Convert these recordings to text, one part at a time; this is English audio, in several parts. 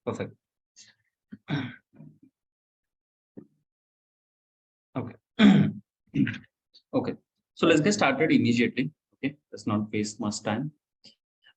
Perfect. Okay. Okay. So let's get started immediately. Okay. Let's not waste much time.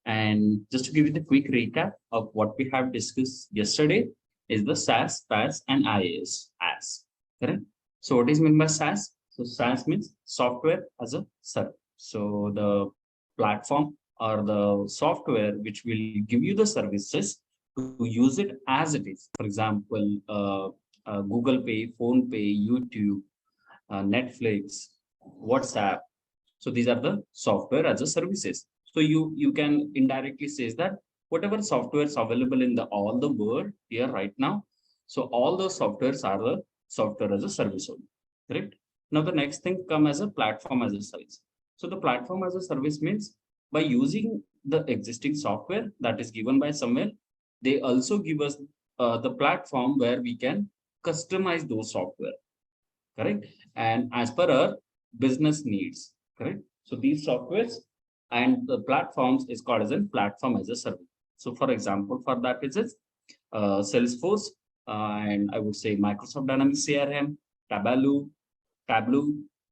And just to give you the quick recap of what we have discussed yesterday is the SaaS, PaaS, and IaaS. As correct. So what is meant by SaaS? So SaaS means software as a service. So the platform or the software which will give you the services to use it as it is. For example, Google Pay, Phone Pay, YouTube, Netflix, WhatsApp. So these are the software as a services. So you can indirectly say that whatever softwares available in the all the world here right now, so all those softwares are the software as a service only. Correct. Now the next thing come as a platform as a service. So the platform as a service means by using the existing software that is given by somewhere, they also give us the platform where we can customize those software. Correct. And as per our business needs. Correct. So these softwares and the platforms is called as a platform as a service. So for example, for that is Salesforce, and I would say Microsoft Dynamics CRM, Tableau,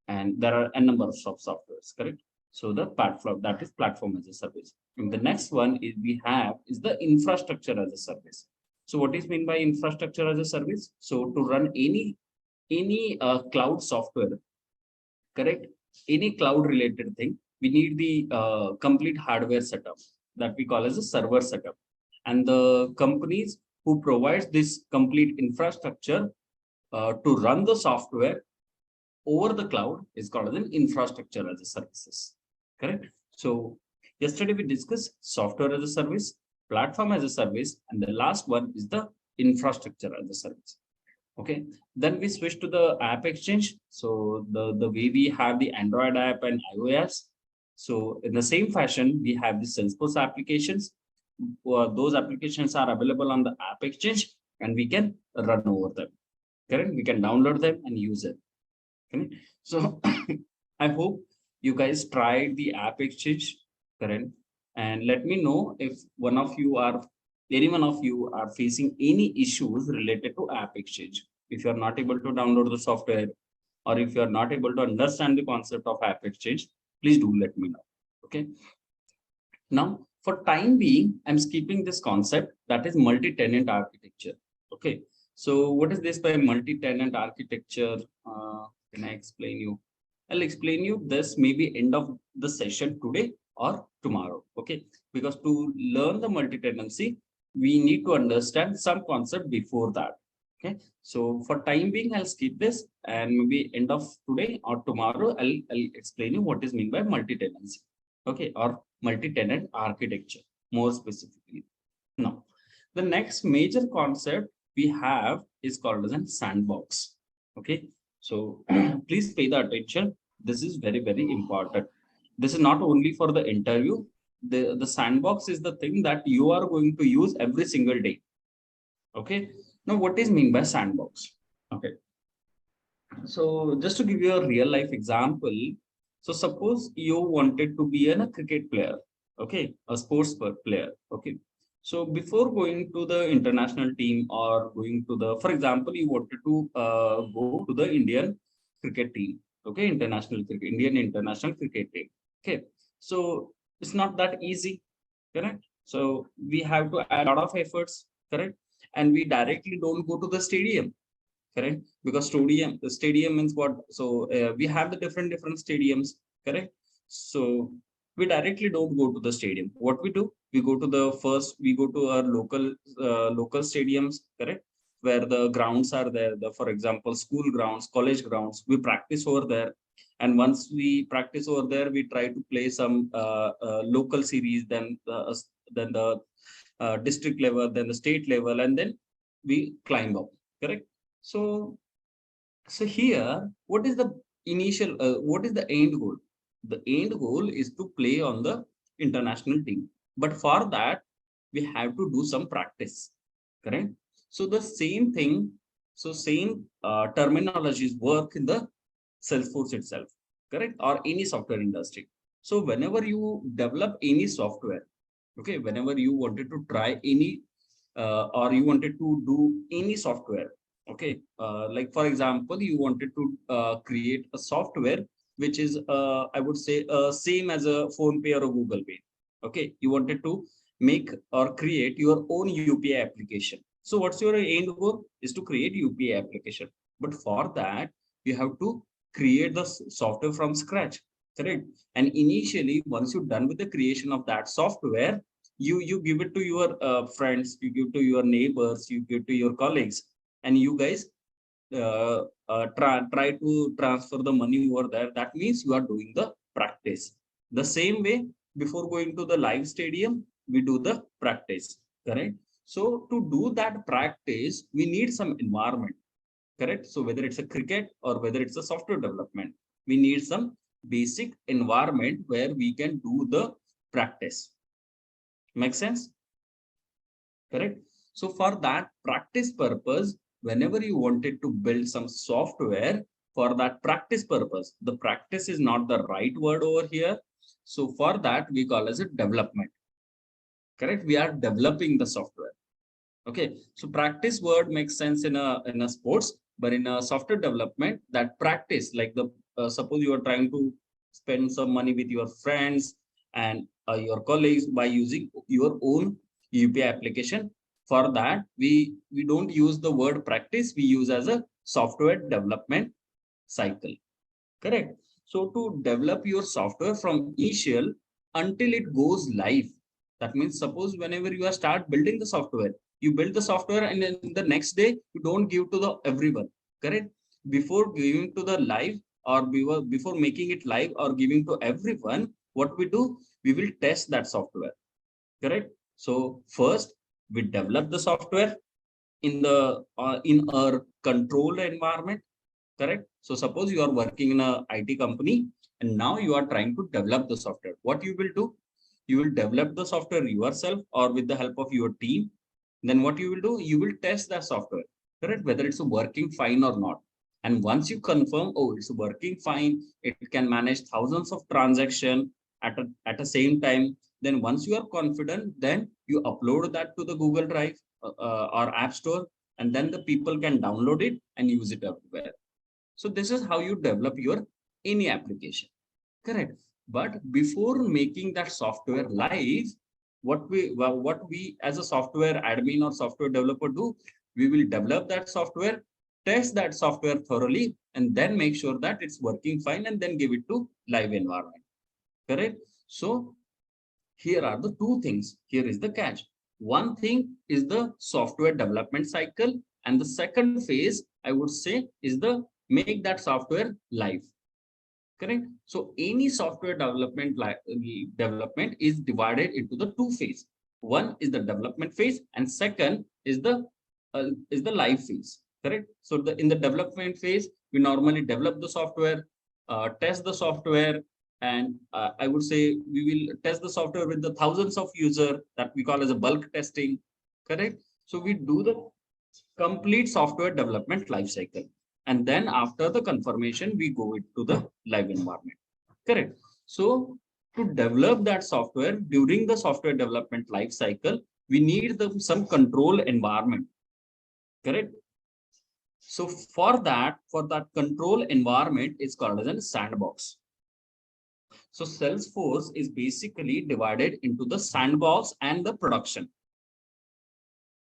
and there are a number of softwares, correct? So the platform, that is platform as a service. And the next one is we have is the infrastructure as a service. So what is meant by infrastructure as a service? So to run any cloud software, correct? Any cloud related thing, we need the complete hardware setup that we call as a server setup. And the companies who provides this complete infrastructure to run the software over the cloud is called as an infrastructure as a services. Correct. So yesterday we discussed software as a service, platform as a service, and the last one is the infrastructure as a service. Okay, then we switch to the app exchange. So the way we have the Android app and iOS. So in the same fashion, we have the Salesforce applications. Those applications are available on the app exchange and we can run over them. Correct? We can download them and use it. Correct? So I hope you guys tried the app exchange. Correct? And let me know if any one of you are facing any issues related to app exchange. If you are not able to download the software or if you are not able to understand the concept of app exchange, please do let me know. Okay. Now, for time being, I'm skipping this concept that is multi-tenant architecture. Okay. So what is this by multi-tenant architecture? Can I explain you? I'll explain you this maybe end of the session today or tomorrow. Okay. Because to learn the multi-tenancy, we need to understand some concept before that. Okay, so for time being, I'll skip this and maybe end of today or tomorrow, I'll explain you what is meant by multi-tenancy. Okay, or multi-tenant architecture more specifically. Now, the next major concept we have is called as a sandbox. Okay, so please pay the attention. This is very, very important. This is not only for the interview. The sandbox is the thing that you are going to use every single day. Okay. Now, what is mean by sandbox? Okay. So just to give you a real life example, so suppose you wanted to be a cricket player, okay, a sports player, okay. So before going to the international team or going to the, for example, you wanted to go to the Indian cricket team, okay, Indian international cricket team, okay. So it's not that easy, correct? So we have to add a lot of efforts, correct? And we directly don't go to the stadium, correct? Because the stadium means what? So we have the different stadiums, correct? So we directly don't go to the stadium. What we do, we go to our local stadiums, correct? Where the grounds are there, for example, school grounds, college grounds, we practice over there. And once we practice over there, we try to play some local series, then the district level, then the state level, and then we climb up, correct? So here, what is the what is the end goal? The end goal is to play on the international team. But for that, we have to do some practice, correct? So the same thing, same terminologies work in the Salesforce itself, correct? Or any software industry. So whenever you develop any software, okay, whenever you wanted to try any or you wanted to do any software. Okay, like for example, you wanted to create a software which is I would say same as a phone pay or a Google Pay. Okay, you wanted to make or create your own UPI application. So what's your end goal is to create UPI application, but for that you have to create the software from scratch, correct? And initially, once you're done with the creation of that software, you give it to your friends, you give to your neighbors, you give to your colleagues, and you guys try to transfer the money over there. That means you are doing the practice. The same way, before going to the live stadium, we do the practice, correct? So to do that practice, we need some environment, correct? So whether it's a cricket or whether it's a software development, we need some basic environment where we can do the practice. Make sense? Correct? So for that practice purpose, whenever you wanted to build some software for that practice purpose, the practice is not the right word over here. So for that, we call as a development. Correct? We are developing the software. Okay. So practice word makes sense in a sports, but in a software development, that practice, like the suppose you are trying to spend some money with your friends and your colleagues by using your own UPI application. For that, we don't use the word practice, we use as a software development cycle. Correct. So to develop your software from initial until it goes live, that means suppose whenever you are start building the software, you build the software and then the next day you don't give to the everyone. Correct. Before giving to the live or before making it live or giving to everyone, what we do, we will test that software. Correct. So first we develop the software in the in our controlled environment. Correct. So suppose you are working in a IT company and now you are trying to develop the software. What you will do? You will develop the software yourself or with the help of your team. Then what you will do? You will test that software, correct? Whether it's working fine or not. And once you confirm, oh, it's working fine, it can manage thousands of transactions at the same time. Then once you are confident, then you upload that to the Google Drive or App Store, and then the people can download it and use it everywhere. So this is how you develop your any application, correct? But before making that software live, what we as a software admin or software developer do, we will develop that software, test that software thoroughly, and then make sure that it's working fine, and then give it to live environment, correct? So here are the two things. Here is the catch. One thing is the software development cycle, and the second phase, I would say, is the make that software live. Correct. So any software development is divided into the two phases. One is the development phase, and second is the live phase. Correct. So in the development phase, we normally develop the software, test the software, and I would say we will test the software with the thousands of users that we call as a bulk testing. Correct. So we do the complete software development lifecycle. And then after the confirmation, we go into the live environment. Correct. So to develop that software during the software development lifecycle, we need some control environment. Correct. So for that control environment is called as a sandbox. So Salesforce is basically divided into the sandbox and the production.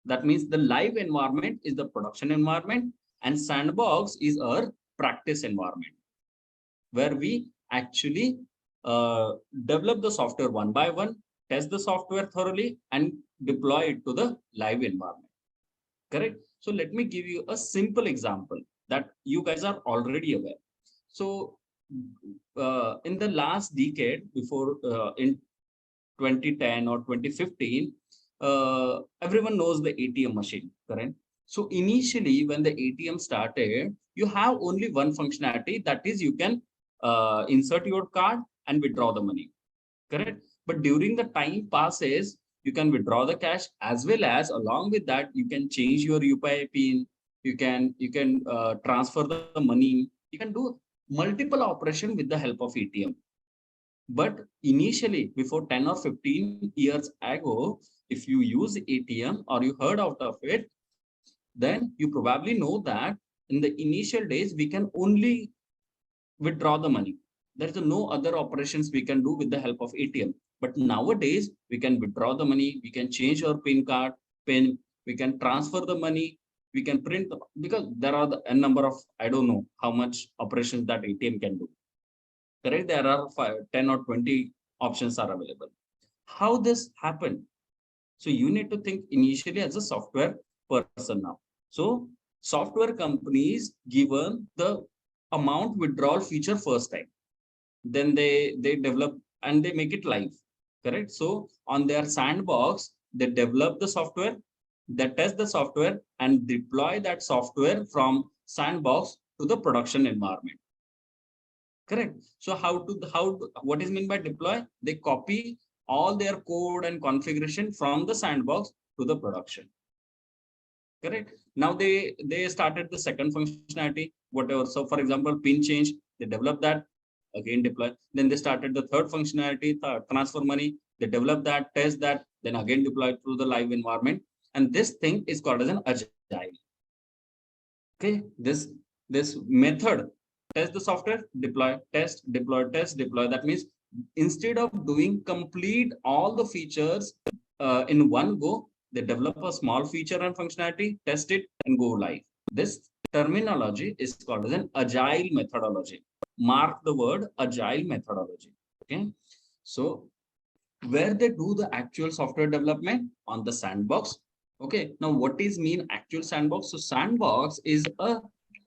That means the live environment is the production environment, and sandbox is our practice environment, where we actually develop the software one by one, test the software thoroughly, and deploy it to the live environment. Correct. So let me give you a simple example that you guys are already aware. So in the last decade, before in 2010 or 2015, everyone knows the ATM machine, correct? So initially, when the ATM started, you have only one functionality, that is you can insert your card and withdraw the money, correct? But during the time passes, you can withdraw the cash, as well as along with that, you can change your UPI PIN, you can transfer the money, you can do multiple operation with the help of ATM. But initially, before 10 or 15 years ago, if you use ATM or you heard out of it, then you probably know that in the initial days, we can only withdraw the money. There is no other operations we can do with the help of ATM. But nowadays, we can withdraw the money, we can change our PIN, we can transfer the money, we can print, because there are the n number of, I don't know how much operations that ATM can do. Correct? There are 10 or 20 options are available. How this happened? So you need to think initially as a software person now. So software companies given the amount withdrawal feature first time, then they develop and they make it live. Correct? So on their sandbox, they develop the software, they test the software and deploy that software from sandbox to the production environment. Correct? So what is meant by deploy? They copy all their code and configuration from the sandbox to the production. Correct? Now they started the second functionality, whatever. So for example, pin change, they developed that, again deploy. Then they started the third functionality, transfer money. They develop that, test that, then again deploy to the live environment. And this thing is called as an agile. Okay, this method, test the software, deploy, test, deploy, test, deploy. That means instead of doing complete all the features in one go, they develop a small feature and functionality, test it, and go live. This terminology is called as an agile methodology. Mark the word agile methodology. Okay, so where they do the actual software development on the sandbox. Okay, now what is mean actual sandbox? So sandbox is a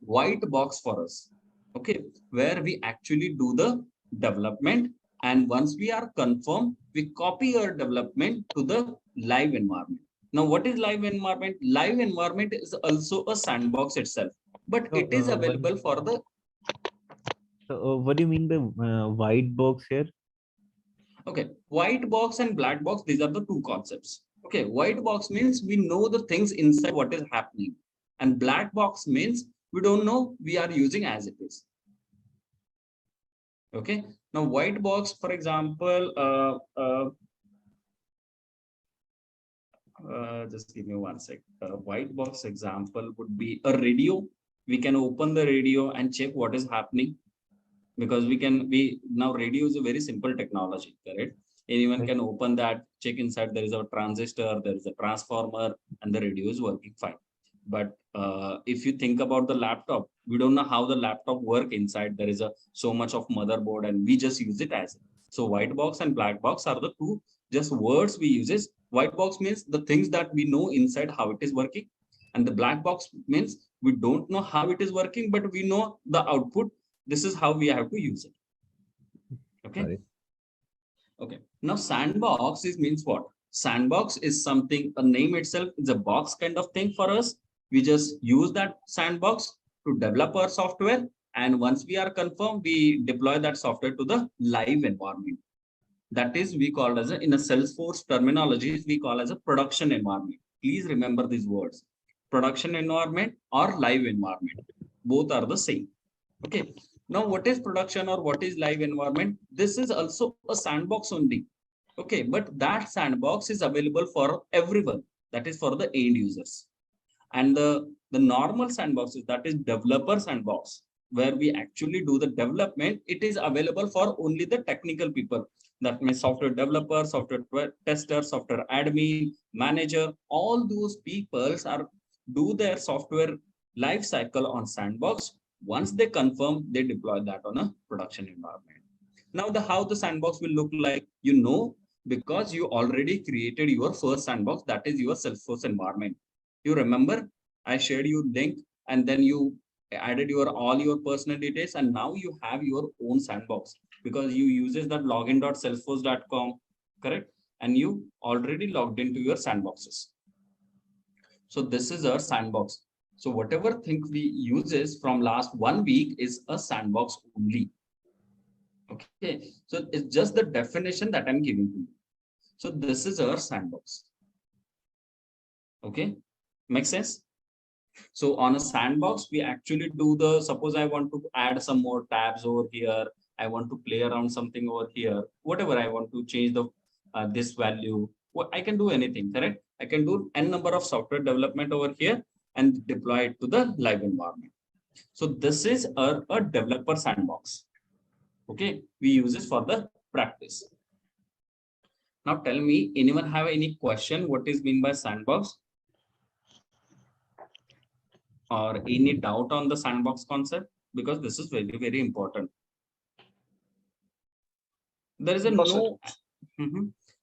white box for us. Okay, where we actually do the development, and once we are confirmed, we copy our development to the live environment. Now, what is live environment? Live environment is also a sandbox itself, but So, it is available for the. So, what do you mean by white box here? Okay, white box and black box, these are the two concepts. Okay, white box means we know the things inside what is happening, and black box means we don't know, we are using as it is. Okay, now white box, for example, just give me one sec. White box example would be a radio. We can open the radio and check what is happening, because we now radio is a very simple technology. Correct? Anyone Right. can open that, check inside. There is a transistor, there is a transformer, and the radio is working fine. But if you think about the laptop, we don't know how the laptop work inside. There is a so much of motherboard, and we just use it as. So white box and black box are the two just words we use. White box means the things that we know inside how it is working, and the black box means we don't know how it is working, but we know the output. This is how we have to use it. Okay. Sorry. Okay. Now sandbox is means what? Sandbox is something, a name itself is a box kind of thing for us. We just use that sandbox to develop our software. And once we are confirmed, we deploy that software to the live environment. That is, we call as in a Salesforce terminology, we call as a production environment. Please remember these words: production environment or live environment. Both are the same. Okay. Now, what is production or what is live environment? This is also a sandbox only. Okay, but that sandbox is available for everyone. That is for the end users. And the normal sandbox is, that is developer sandbox, where we actually do the development. It is available for only the technical people. That means software developer, software tester, software admin, manager. All those people are do their software life cycle on sandbox. Once they confirm, they deploy that on a production environment. Now, how the sandbox will look like, because you already created your first sandbox, that is your Salesforce environment. You remember I shared you link, and then you added all your personal details, and now you have your own sandbox because you uses that login.salesforce.com, correct? And you already logged into your sandboxes. So this is our sandbox. So whatever thing we uses from last 1 week is a sandbox only. Okay, so it's just the definition that I'm giving to you. So this is our sandbox. Okay, makes sense? So on a sandbox, we actually do the, suppose I want to add some more tabs over here. I want to play around something over here, whatever I want to change the this value. I can do anything, correct? I can do n number of software development over here and deploy it to the live environment. So this is a developer sandbox. Okay, we use this for the practice. Now tell me, anyone have any question? What is mean by sandbox? Or any doubt on the sandbox concept? Because this is very, very important. There is a no,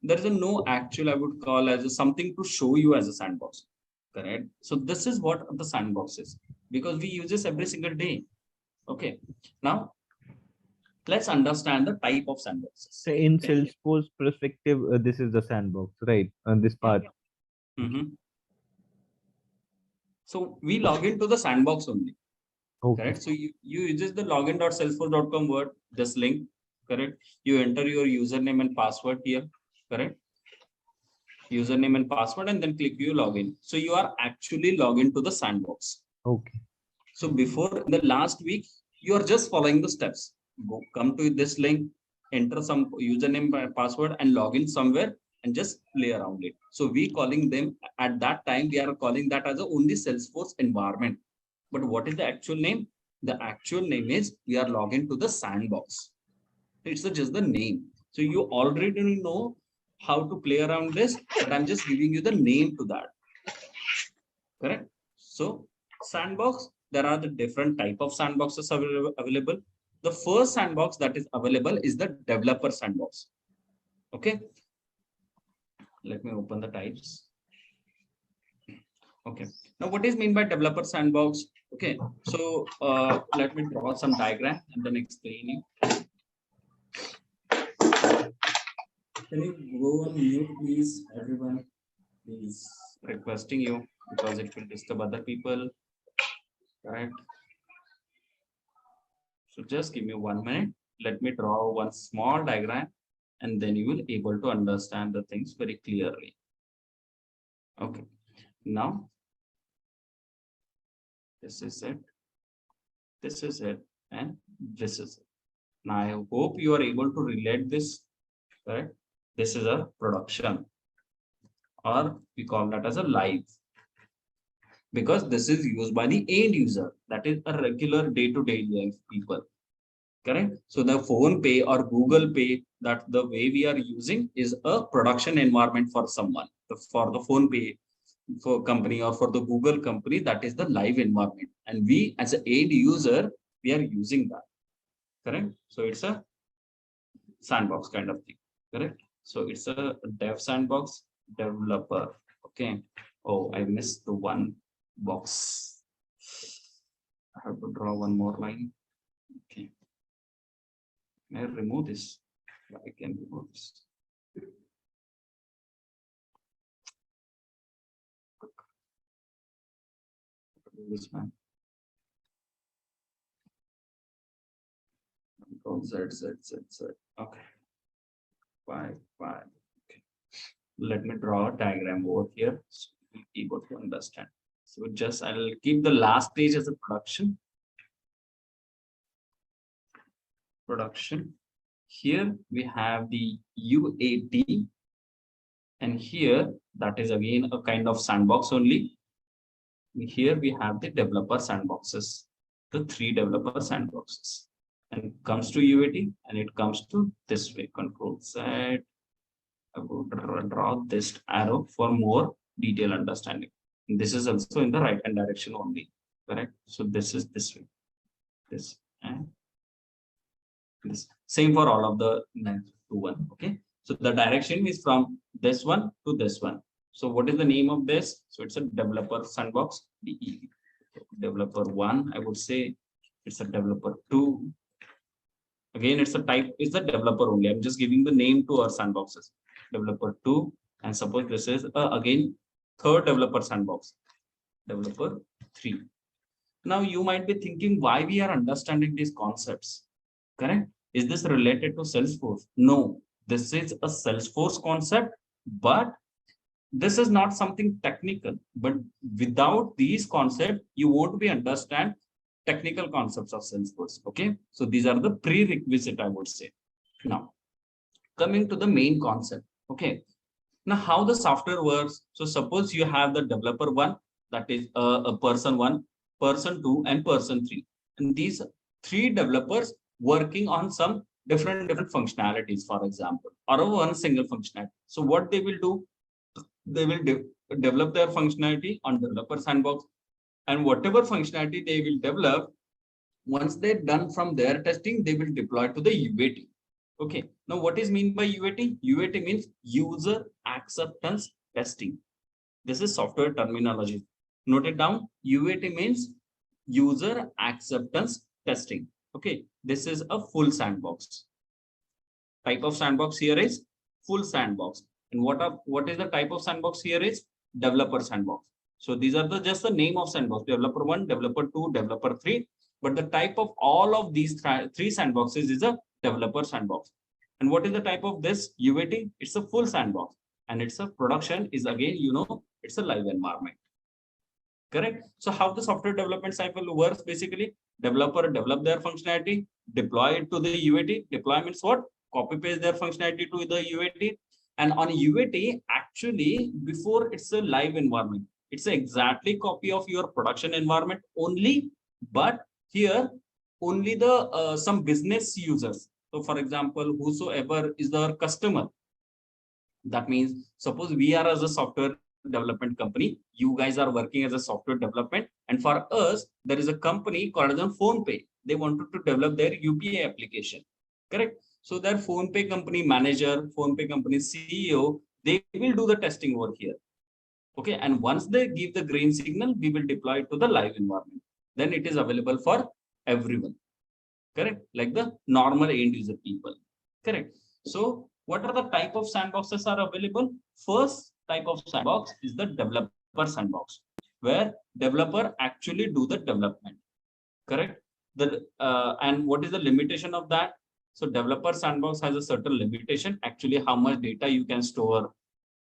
there is a no actual, I would call as a something to show you as a sandbox. Correct. So this is what the sandbox is, because we use this every single day. Okay. Now let's understand the type of sandboxes. So in Salesforce perspective, this is the sandbox, right? On this part. So we log into the sandbox only. Okay. Correct. So you use the login.salesforce.com word, this link. Correct. You enter your username and password here. Correct. Username and password, and then click you login. So you are actually logged to the sandbox. Okay. So before the last week, you are just following the steps. Come to this link, enter some username and password, and log in somewhere and just play around it. So we calling them at that time, we are calling that as a only Salesforce environment. But what is the actual name? The actual name is we are logging to the sandbox. It's just the name. So you already know how to play around this, but I'm just giving you the name to that. Correct. So sandbox, there are the different type of sandboxes available. The first sandbox that is available is the developer sandbox. Okay. Let me open the types. Okay. Now, what is mean by developer sandbox? Okay. So let me draw some diagram and then explain you. Can you go on mute, please, everyone? Please, requesting you, because it will disturb other people. Right. So just give me 1 minute. Let me draw one small diagram, and then you will be able to understand the things very clearly. Okay. Now, this is it. This is it. And this is it. Now, I hope you are able to relate this. Correct? This is a production, or we call that as a live, because this is used by the end user, that is a regular day-to-day life people. Correct. So the phone pay or Google Pay, that the way we are using is a production environment for someone. For the phone pay for company or for the Google company, that is the live environment, and we as an end user, we are using that. Correct. So it's a sandbox kind of thing. Correct. So it's a dev sandbox, developer. Okay. Oh, I missed the one box. I have to draw one more line. Okay. May I remove this? I can remove this. This one. Control Z. Okay. 5. Okay. Let me draw a diagram over here so you'll be able to understand. So just I'll keep the last page as a production. Here we have the UAT, and here that is again a kind of sandbox only. Here we have the developer sandboxes, the 3 developer sandboxes, and it comes to UAT, and it comes to this way. Control Z. I will draw this arrow for more detailed understanding. And this is also in the right hand direction only. Correct. So this is this way. This and this. Same for all of the next 2 Okay. So the direction is from this one to this one. So what is the name of this? So it's a developer sandbox. Developer 1, I would say it's a developer 2. Again, it's a type, is the developer only. I'm just giving the name to our sandboxes. Developer 2, and suppose this is again third developer sandbox, developer 3. Now you might be thinking why we are understanding these concepts. Correct? Is this related to Salesforce? No, this is a Salesforce concept, but this is not something technical. But without these concepts, you won't be understand technical concepts of Salesforce. Okay, so these are the prerequisite, I would say. Now, coming to the main concept. Okay, Now, how the software works? So suppose you have the developer one, that is a person one, person two, and person three. And these three developers working on some different functionalities, for example, or one single functionality. So what they will do, they will develop their functionality on developer sandbox, and whatever functionality they will develop, once they're done from their testing, they will deploy to the UAT. Okay. Now, what is mean by UAT? UAT means user acceptance testing. This is software terminology. Note it down. UAT means user acceptance testing. Okay. This is a full sandbox. Type of sandbox here is full sandbox. And what is the type of sandbox here is developer sandbox. So these are just the name of sandbox: developer one, developer two, developer three. But the type of all of these three sandboxes is a developer sandbox. And what is the type of this UAT? It's a full sandbox, and it's a production is again, it's a live environment. Correct. So how the software development cycle works? Basically, developer develop their functionality, deploy it to the UAT. Deploy means what? Copy paste their functionality to the UAT. And on UAT, actually, before it's a live environment, it's exactly copy of your production environment only. But here, only the some business users. So, for example, whosoever is the customer. That means, suppose we are as a software development company, you guys are working as a software development, and for us there is a company called as a PhonePe. They wanted to develop their UPI application. Correct. So their PhonePe company manager, PhonePe company CEO, they will do the testing over here. Okay. And once they give the green signal, we will deploy it to the live environment. Then it is available for everyone. Correct. Like the normal end user people. Correct. So what are the type of sandboxes are available? First type of sandbox is the developer sandbox, where developer actually do the development. Correct. And what is the limitation of that? So developer sandbox has a certain limitation, actually how much data you can store.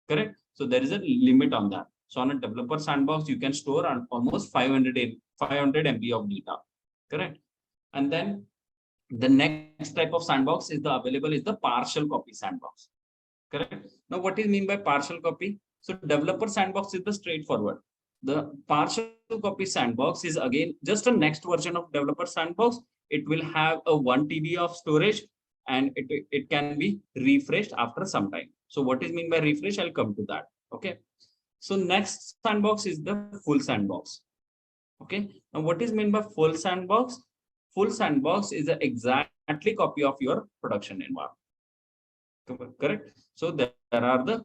Correct. So there is a limit on that. So on a developer sandbox, you can store on almost 500 MB of data. Correct. And then the next type of sandbox is available is the partial copy sandbox. Correct. Now, what is mean by partial copy? So developer sandbox is the straightforward. The partial copy sandbox is again just a next version of developer sandbox. It will have a 1 TB of storage, and it can be refreshed after some time. So what is mean by refresh? I'll come to that. Okay. So next sandbox is the full sandbox. Okay. Now what is meant by full sandbox? Full sandbox is an exactly copy of your production environment. Correct. So there are the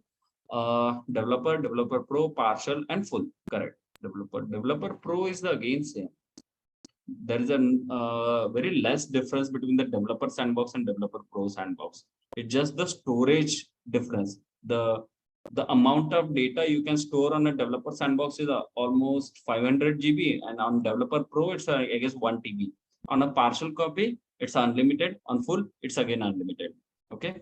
developer, developer pro, partial, and full. Correct. Developer pro is the again same. There is a very less difference between the developer sandbox and developer pro sandbox. It's just the storage difference. The amount of data you can store on a developer sandbox is almost 500 GB, and on developer pro it's I guess 1 TB. On a partial copy, it's unlimited. On full, it's again unlimited. Okay.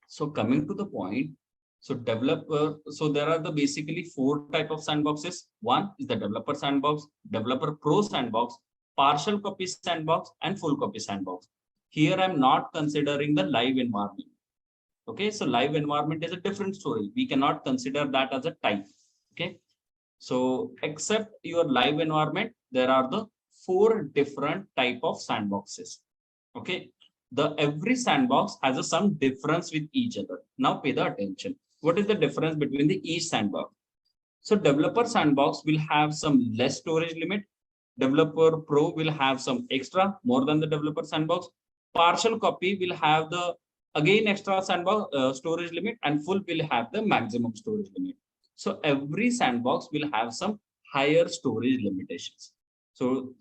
So coming to the point, so there are the basically 4 type of sandboxes. One is the developer sandbox, developer pro sandbox, partial copy sandbox, and full copy sandbox. Here I'm not considering the live environment. Okay, so live environment is a different story. We cannot consider that as a type. Okay, so except your live environment, there are the 4 different type of sandboxes. Okay, every sandbox has some difference with each other. Now pay the attention. What is the difference between each sandbox? So developer sandbox will have some less storage limit. Developer pro will have some extra more than the developer sandbox. Partial copy will have the again extra sandbox storage limit, and full will have the maximum storage limit. So every sandbox will have some higher storage limitations. So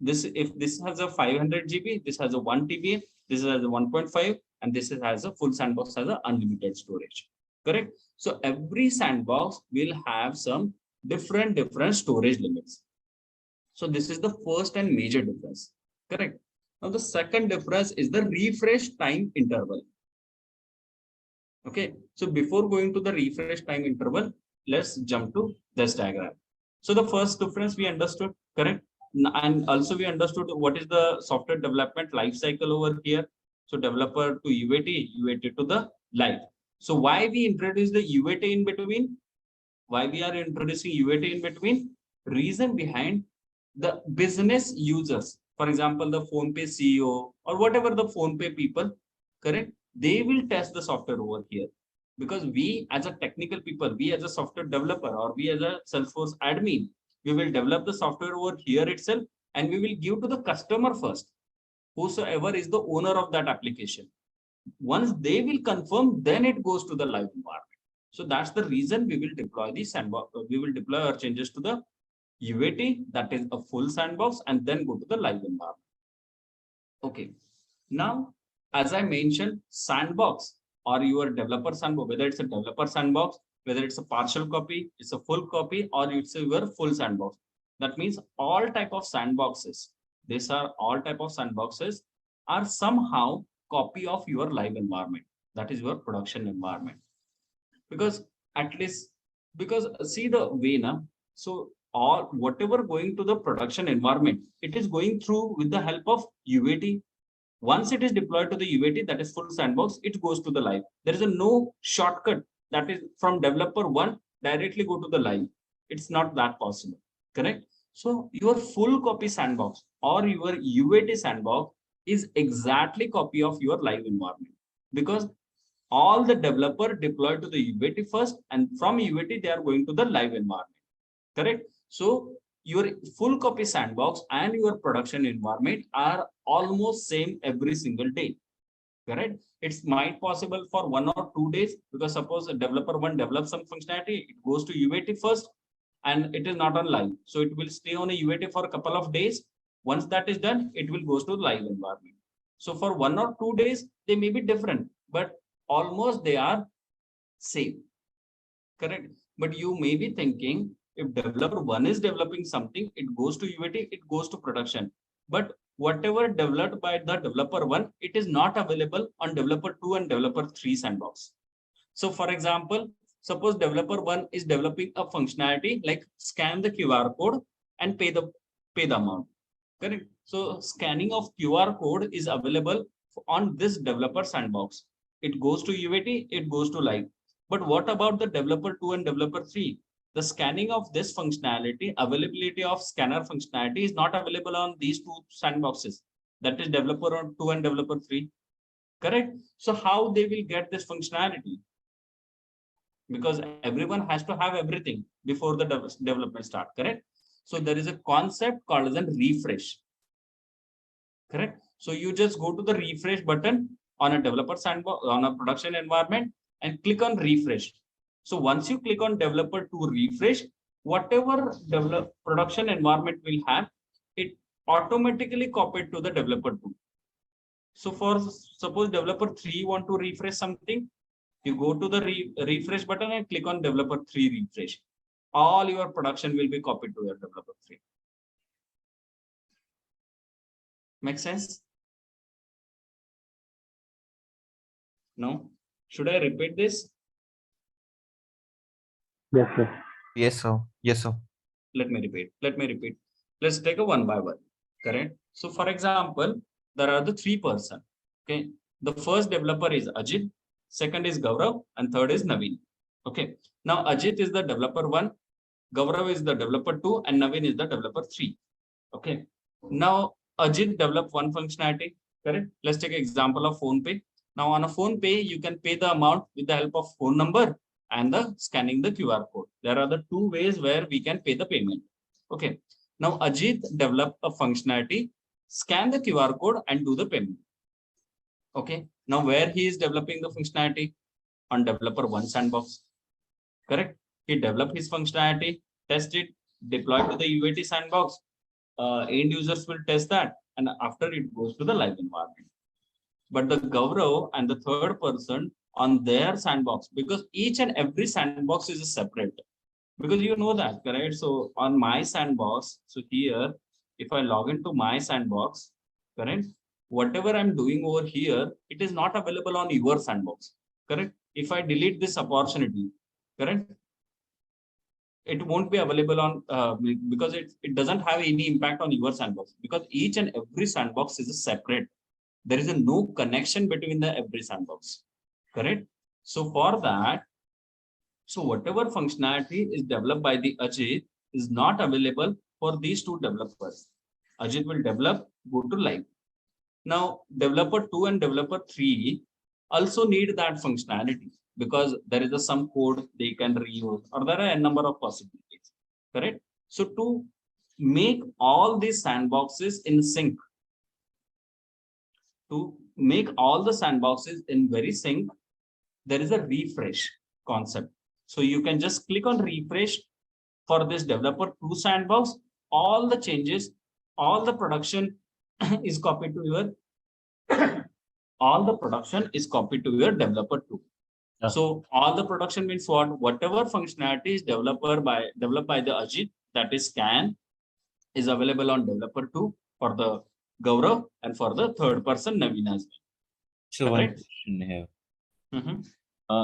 if this has a 500 GB, this has a 1 TB, this has a 1.5, and this has a full sandbox has a unlimited storage. Correct. So every sandbox will have some different storage limits. So this is the first and major difference. Correct. Now the second difference is the refresh time interval. Okay. So before going to the refresh time interval, let's jump to this diagram. So the first difference we understood, correct? And also we understood what is the software development life cycle over here. So developer to UAT, UAT to the live. So why we introduce the UAT in between? Why we are introducing UAT in between? Reason behind the business users. For example, the PhonePe CEO or whatever the PhonePe people, correct? They will test the software over here because we as a technical people, we as a software developer or we as a Salesforce admin, we will develop the software over here itself and we will give to the customer first, whosoever is the owner of that application. Once they will confirm, then it goes to the live environment. So that's the reason we will deploy the sandbox. We will deploy our changes to the UAT, that is a full sandbox, and then go to the live environment. Okay. Now, as I mentioned, sandbox or your developer sandbox, whether it's a developer sandbox, whether it's a partial copy, it's a full copy, or it's a your full sandbox. That means all type of sandboxes. These are all type of sandboxes are somehow copy of your live environment. That is your production environment. Because at least, because see the way now, so all whatever going to the production environment, it is going through with the help of UAT. Once it is deployed to the UAT, that is full sandbox, it goes to the live. There is a no shortcut that is from developer one directly go to the live. It's not that possible, correct? So your full copy sandbox or your UAT sandbox is exactly copy of your live environment, because all the developer deployed to the UAT first, and from UAT they are going to the live environment, correct? So your full copy sandbox and your production environment are almost same every single day, correct? It's might possible for 1 or 2 days, because suppose a developer one develops some functionality, it goes to UAT first and it is not on live. So it will stay on a UAT for a couple of days. Once that is done, it will goes to the live environment. So for 1 or 2 days, they may be different, but almost they are same, correct? But you may be thinking, if developer one is developing something, it goes to UAT, it goes to production. But whatever developed by the developer one, it is not available on developer two and developer three sandbox. So for example, suppose developer one is developing a functionality like scan the QR code and pay the amount, correct? So scanning of QR code is available on this developer sandbox. It goes to UAT, it goes to live. But what about the developer two and developer three? The scanning of this functionality, availability of scanner functionality is not available on these two sandboxes. That is developer two and developer three, correct? So how they will get this functionality? Because everyone has to have everything before the development start, correct? So there is a concept called as a refresh, correct? So you just go to the refresh button on a developer sandbox, on a production environment, and click on refresh. So once you click on developer to refresh, whatever develop production environment will have, it automatically copied to the developer two. So for suppose developer three want to refresh something, you go to the refresh button and click on developer three refresh. All your production will be copied to your developer three. Make sense? No? Should I repeat this? Yes, sir. Yes, sir. Yes, sir. Let me repeat. Let's take a one by one, correct? So for example, there are the three person. Okay. The first developer is Ajit, second is Gaurav, and third is Naveen. Okay. Now Ajit is the developer one, Gaurav is the developer two, and Naveen is the developer three. Okay. Now Ajit developed one functionality, correct? Let's take an example of PhonePe. Now on a PhonePe, you can pay the amount with the help of phone number and the scanning the QR code. There are the two ways where we can pay the payment. Okay. Now Ajit developed a functionality, scan the QR code and do the payment. Okay. Now where he is developing the functionality? On developer one sandbox. Correct. He developed his functionality, test it, deploy to the UAT sandbox. End users will test that, and after it goes to the live environment. But the Gaurav and the third person on their sandbox, because each and every sandbox is separate, because you know that, correct? So on my sandbox, so here, if I log into my sandbox, correct, whatever I'm doing over here, it is not available on your sandbox, correct? If I delete this opportunity, correct, it won't be available on because it doesn't have any impact on your sandbox, because each and every sandbox is separate. There is a no connection between the every sandbox, correct? So for that, so whatever functionality is developed by the Ajit is not available for these two developers. Ajit will develop, go to live. Now, developer 2 and developer 3 also need that functionality because there is some code they can reuse or there are a number of possibilities, correct? So to make all these sandboxes in sync, to make all the sandboxes in very sync, there is a refresh concept. So you can just click on refresh for this developer 2 sandbox. All the changes, all the production is copied to your all the production is copied to your developer 2. Yeah. So all the production means what? Whatever functionality is developed by the Ajit, that is scan, is available on developer 2 for the Gaurav and for the third person Naveen as well. So one Correct? question here. Mhm.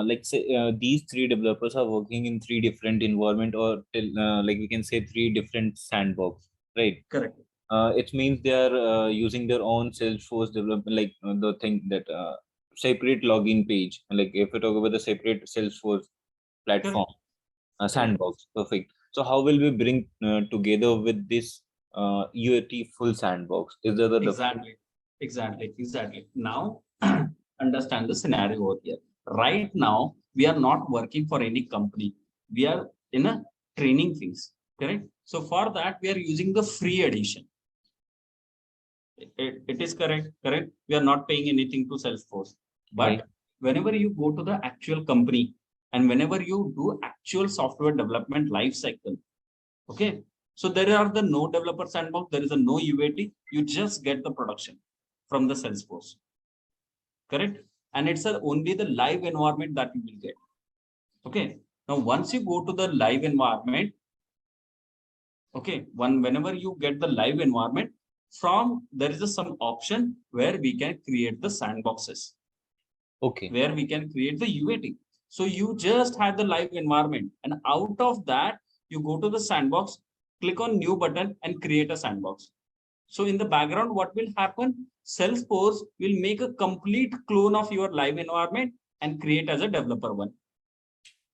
Like say these three developers are working in three different environment, or like we can say three different sandbox, right? Correct. It means they are using their own Salesforce development, like the thing that separate login page. Like if we talk about the separate Salesforce platform, sandbox, perfect. So how will we bring together with this UAT full sandbox? Is there the Exactly. Now, understand the scenario over here. Right now, we are not working for any company. We are in a training phase, correct? So for that, we are using the free edition. It is correct. We are not paying anything to Salesforce. But right? whenever you go to the actual company and whenever you do actual software development life cycle, okay, so there are the no developer sandbox, there is a no UAT, you just get the production from the Salesforce, correct? And it's only the live environment that you will get. Okay, now once you go to the live environment, okay, whenever you get the live environment, from there is some option where we can create the sandboxes. Okay. Where we can create the UAT. So you just have the live environment, and out of that, you go to the sandbox, click on new button and create a sandbox. So in the background, what will happen? Salesforce will make a complete clone of your live environment and create as a developer one.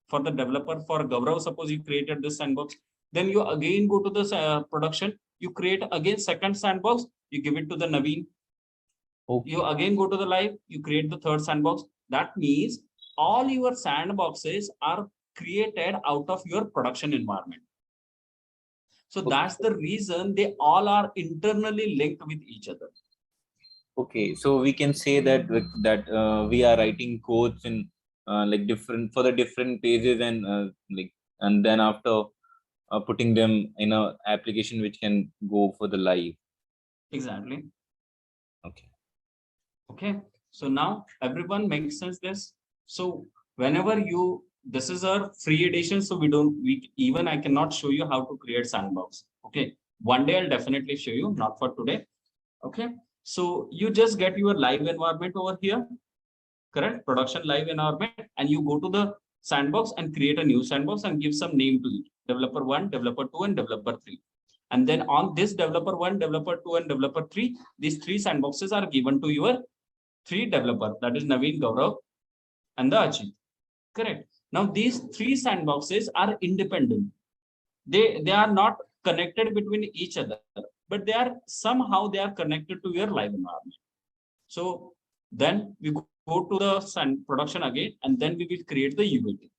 For the developer, for Gaurav, suppose you created this sandbox, then you again go to the production, you create again second sandbox, you give it to the Naveen. Okay. You again go to the live, you create the third sandbox. That means all your sandboxes are created out of your production environment. So that's the reason they all are internally linked with each other. Okay, so we can say that we are writing codes in like different for the different pages, and like, and then after putting them in a application which can go for the live. Exactly. Okay. Okay. So now everyone makes sense this. So whenever you, this is our free edition. So even I cannot show you how to create sandbox. Okay. One day I'll definitely show you, not for today. Okay. So you just get your live environment over here, correct? Production live environment, and you go to the sandbox and create a new sandbox and give some name to it. Developer 1, developer 2, and developer 3. And then on this developer 1, developer 2, and developer 3, these three sandboxes are given to your three developer, that is Naveen, Gaurav, and the Ajit. Correct. Now these three sandboxes are independent. They are not connected between each other, but they are somehow they are connected to your live environment. So then we go to the production again, and then we will create the UAT.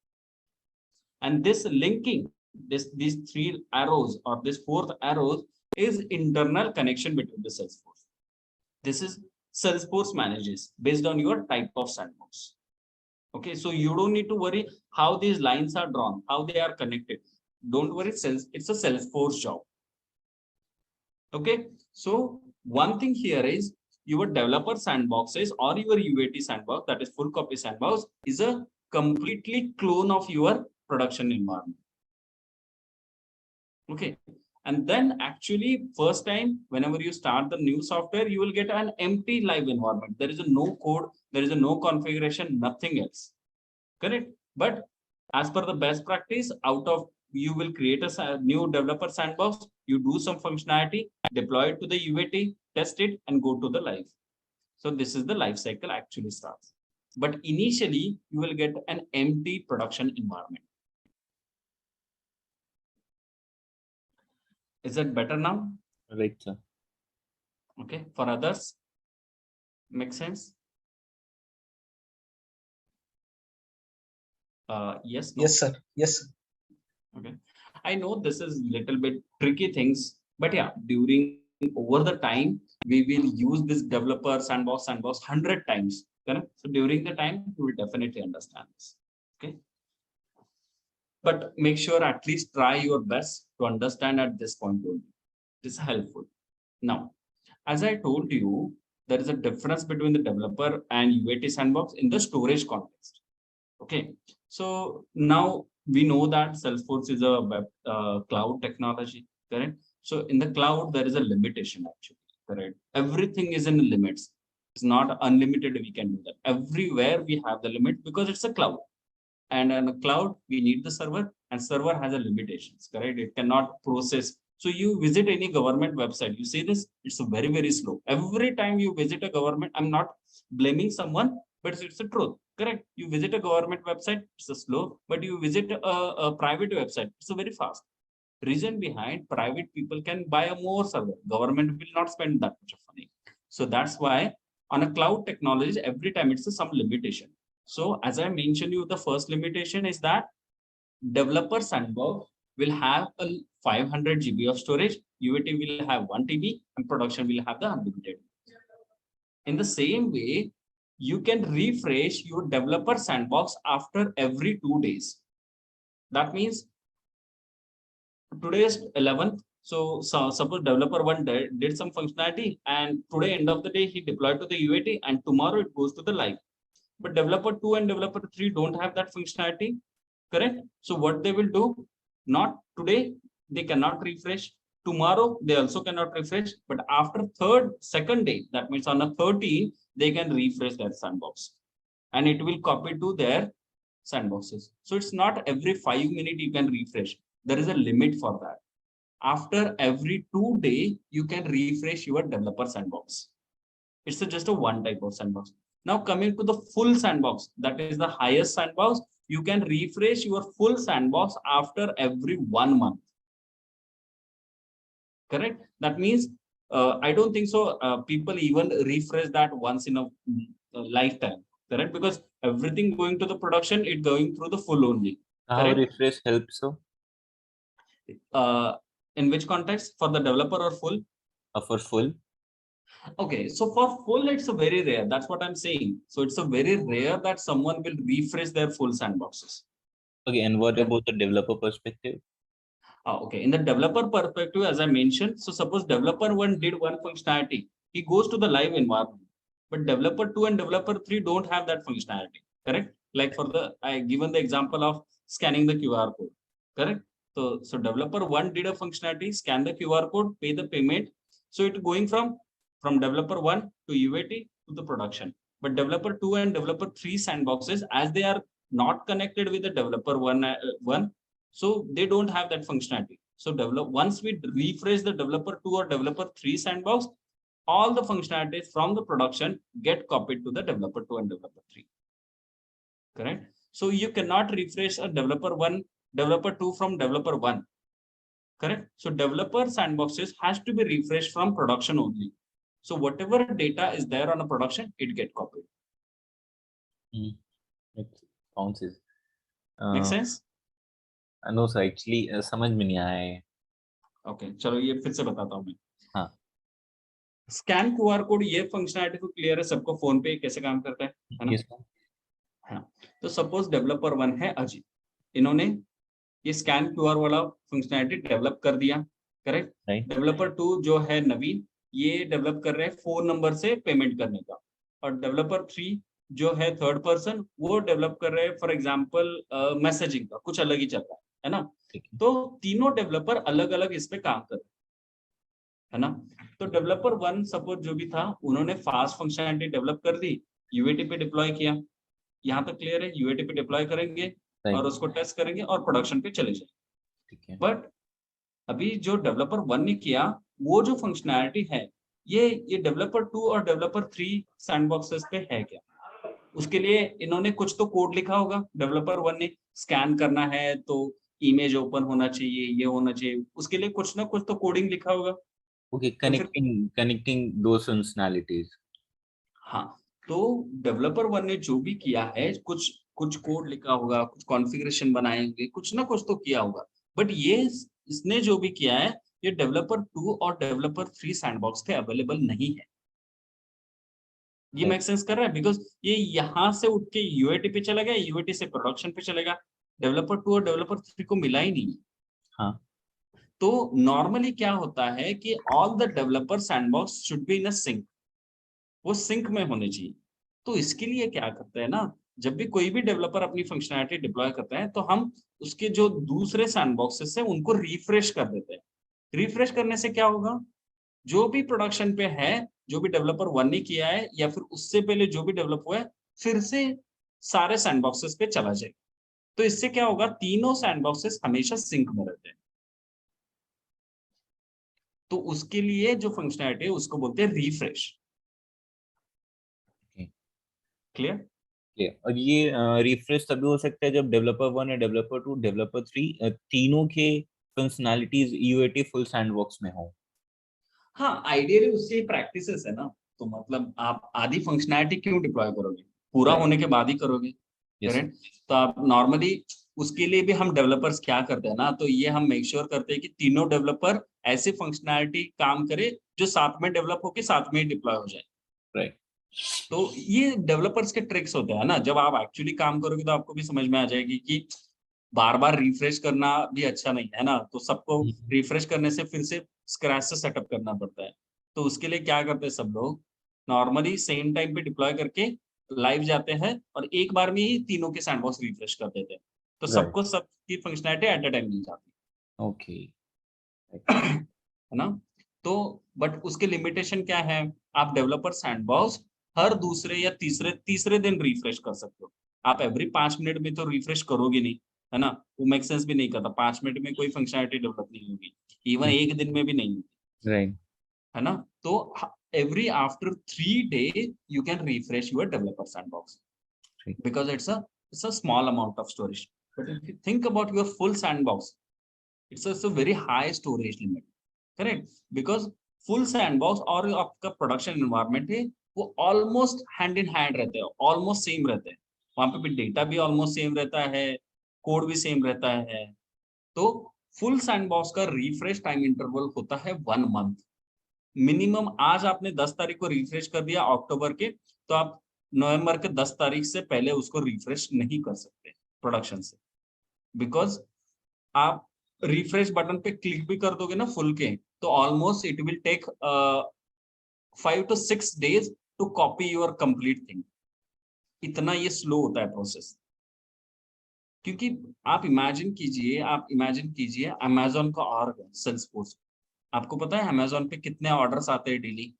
And this linking, these three arrows or this fourth arrows is internal connection between the Salesforce. This is Salesforce manages based on your type of sandbox. Okay, so you don't need to worry how these lines are drawn, how they are connected. Don't worry, it's a Salesforce job. Okay, so one thing here is your developer sandboxes or your UAT sandbox, that is full copy sandbox, is a completely clone of your production environment. Okay, and then actually first time whenever you start the new software, you will get an empty live environment. There is a no code, there is a no configuration, nothing else. Correct. But as per the best practice, out of you will create a new developer sandbox, you do some functionality, deploy it to the UAT, test it, and go to the live. So this is the life cycle actually starts. but initially you will get an empty production environment. Is that better now? Right, sir. Okay, for others, make sense? Yes. No? Yes, sir. Yes, sir. Okay, I know this is little bit tricky things, but yeah, during over the time we will use this developer sandbox 100 times. Correct? So during the time you will definitely understand this. Okay, but make sure at least try your best to understand at this point only. This is helpful. Now, as I told you, there is a difference between the developer and UAT sandbox in the storage context. Okay, so now we know that Salesforce is a web cloud technology, correct? So in the cloud, there is a limitation actually, correct? Everything is in limits. It's not unlimited. We can do that. Everywhere we have the limit because it's a cloud. And in a cloud, we need the server, and server has a limitations, correct? It cannot process. So you visit any government website, you see this, it's a very, very slow. Every time you visit a government, I'm not blaming someone, but it's a truth. Correct. You visit a government website, it's a slow, but you visit a private website, it's a very fast. Reason behind private people can buy a more server. Government will not spend that much of money. So that's why on a cloud technology, every time it's some limitation. So as I mentioned you, the first limitation is that developer sandbox will have a 500 GB of storage, UAT will have 1 TB, and production will have the unlimited. In the same way, you can refresh your developer sandbox after every 2 days. That means today is 11th. So suppose developer one did some functionality, and today end of the day he deployed to the UAT, and tomorrow it goes to the live. But developer 2 and developer 3 don't have that functionality, correct? So what they will do, not today, they cannot refresh. Tomorrow, they also cannot refresh. But after second day, that means on a 13, they can refresh their sandbox. And it will copy to their sandboxes. So it's not every 5 minutes you can refresh. There is a limit for that. After every 2 days, you can refresh your developer sandbox. It's just a one type of sandbox. Now coming to the full sandbox, that is the highest sandbox, you can refresh your full sandbox after every 1 month. Correct? That means, I don't think so. People even refresh that once in a lifetime, correct? Because everything going to the production, it going through the full only. How Correct? refresh helps, so? In which context? For the developer or full? For full? Okay, so for full, it's a very rare. That's what I'm saying. So it's a very rare that someone will refresh their full sandboxes. Okay, and what Okay. about the developer perspective? Okay, in the developer perspective, as I mentioned, so suppose developer 1 did one functionality, he goes to the live environment, but developer 2 and developer 3 don't have that functionality, correct? Like for the, I given the example of scanning the QR code, correct? So developer 1 did a functionality, scan the QR code, pay the payment. So it's going from developer 1 to UAT to the production. But developer 2 and developer 3 sandboxes, as they are not connected with the developer 1, so they don't have that functionality. So once we refresh the developer 2 or developer 3 sandbox, all the functionalities from the production get copied to the developer 2 and developer 3. Correct? So you cannot refresh a developer 1, developer 2 from developer 1. Correct? So developer sandboxes has to be refreshed from production only. So whatever data is there on a production, it get copied. It bounces. Make sense? No, sir. Actually, समझ में नहीं आया है. Okay, चलो ये फिर से बताता हूँ मैं. हाँ. स्कैन QR कोड, ये फंक्शनलिटी तो क्लियर है सबको, फोन पे कैसे काम करता है ना? Yes, sir. हाँ, तो सपोज डेवलपर 1 है अजीत, इन्होंने ये स्कैन QR वाला फंक्शनलिटी डेवलप कर दिया, करेक्ट? Right. डेवलपर 2 जो है नवीन, ये डेवलप कर रहे हैं फोन नंबर से पेमेंट करने का, और डेवलपर 3 जो है थर्ड पर्सन, वो डेवलप कर रहे हैं फॉर एग्जांपल मैसेजिंग का, कुछ अलग ही चल रहा है ना? तो तीनों डेवलपर अलग अलग इस पे काम कर रहे हैं, है ना? तो डेवलपर 1 सपोज जो भी था, उन्होंने फास्ट फंक्शनलिटी डेवलप कर दी, यूएटी पे डिप्लॉय किया, यहाँ तक क्लियर है? यूएटी पे डिप्लॉय करेंगे और उसको टेस्ट करेंगे और प्रोडक्शन पे चले जाएंगे। बट अभी जो डेवलपर 1 ने किया, वो जो फंक्शनैलिटी है, ये डेवलपर 2 और डेवलपर 3 सैंडबॉक्सेस पे है क्या? उसके लिए इन्होंने कुछ तो कोड लिखा होगा, डेवलपर वन ने, स्कैन करना है तो इमेज ओपन होना चाहिए, ये होना चाहिए, उसके लिए कुछ ना कुछ तो कोडिंग लिखा होगा। ओके, तो फिर कनेक्टिंग दो फंक्शनैलिटीज। हाँ, तो डेवलपर वन ने जो भी किया है, कुछ कुछ कोड लिखा होगा, कुछ कॉन्फ़िगरेशन बनाए होंगे, कुछ ना कुछ तो किया होगा। बट ये इसने जो भी किया है, ये डेवलपर 2 और डेवलपर 3 सैंडबॉक्स पे अवेलेबल नहीं है। ये राइट। मेक सेंस कर रहा है? बिकॉज़ ये यहाँ से उठ के यूएटी पे चला गया, यूएटी से प्रोडक्शन पे चलेगा। डेवलपर 2 और डेवलपर 3 को मिला ही नहीं। हाँ। तो नॉर्मली क्या होता है कि all the developer sandbox should be in a sync, वो सिंक में होने चाहिए। तो इसके लिए क्या करते हैं ना, जब भी कोई भी डेवलपर अपनी फंक्शनैलिटी डिप्लॉय करता है, तो हम उसके जो दूसरे सैंडबॉक्सेस हैं, उनको रिफ्रेश कर देते हैं। रिफ्रेश करने से क्या होगा? जो भी प्रोडक्शन पे है, जो भी डेवलपर 1 ने किया है या फिर उससे पहले जो भी डेवलप हुआ है, फिर से सारे सैंडबॉक्सेस पे चला जाएगा। तो इससे क्या होगा? तीनों सैंडबॉक्सेस हमेशा सिंक में रहते हैं। तो उसके लिए जो फंक्शनैलिटी है, उसको बोलते हैं रिफ्रेश। क्लियर? और ये रिफ्रेश तभी हो सकता है जब डेवलपर वन या डेवलपर टू, डेवलपर थ्री तीनों के फंक्शनैलिटीज यूएटी फुल सैंडबॉक्स में हो। हाँ, आइडियली उसकी प्रैक्टिसेस है ना, तो मतलब आप आधी फंक्शनैलिटी क्यों डिप्लॉय करोगे? पूरा राइट। होने के बाद ही करोगे, यस सर। करेक्ट? तो आप नॉर्मली उसके लिए भी हम डेवलपर्स क्या करते हैं ना, तो ये हम मेक श्योर करते हैं कि तीनों डेवलपर ऐसी फंक्शनैलिटी काम करे जो साथ में डेवलप होके साथ में ही डिप्लॉय हो जाए। राइट। तो ये डेवलपर्स के ट्रिक्स होते हैं ना, जब आप एक्चुअली काम करोगे तो आपको भी समझ में आ जाएगी कि बार-बार रिफ्रेश करना भी अच्छा नहीं है ना, तो सबको रिफ्रेश करने से फिर से स्क्रैच से सेटअप करना पड़ता है। तो उसके लिए क्या करते हैं सब लोग, नॉर्मली सेम टाइम पे डिप्लॉय करके लाइव जाते हैं और एक बार में ही तीनों के सैंडबॉक्स रिफ्रेश कर देते हैं। तो राइट। सबको सबकी फंक्शनैलिटी एट अ टाइम मिल जाती ओके। है। है ना? तो बट उसके लिमिटेशन क्या है? आप डेवलपर सैंडबॉक्स हर दूसरे या तीसरे तीसरे दिन रिफ्रेश कर सकते हो। आप एवरी 5 मिनट में तो रिफ्रेश करोगे नहीं, है ना? वो मेक सेंस भी नहीं करता। 5 मिनट में कोई फंक्शनैलिटी डेवलप नहीं होगी। इवन 1 दिन में भी नहीं होगी, राइट। है ना? तो every after 3 day you can refresh your developer sandbox because it's a small amount of storage. But if you think about your full sandbox, it's a very high storage limit. Correct? Because full sandbox और जो आपका production environment है, वो almost hand in hand रहते हैं, almost same रहते हैं। वहाँ पे भी डेटा भी ऑलमोस्ट सेम रहता है, कोड भी सेम रहता है। तो फुल सैंडबॉक्स का रिफ्रेश टाइम इंटरवल होता है 1 मंथ। मिनिमम आज आपने 10 तारीख को रिफ्रेश कर दिया अक्टूबर के, तो आप नवंबर के 10 तारीख से पहले उसको रिफ्रेश नहीं कर सकते प्रोडक्शन से। बिकॉज़ आप रिफ्रेश बटन पे क्लिक भी कर दोगे ना फुल के, तो almost it will take 5 to 6 days to copy your complete thing. इतना ये स्लो होता है प्रोसेस। क्योंकि आप इमेजिन कीजिए अमेज़न का ऑर्ग है, सेल्सफोर्स। आपको पता है अमेज़न पे कितने ऑर्डर्स आते हैं डेली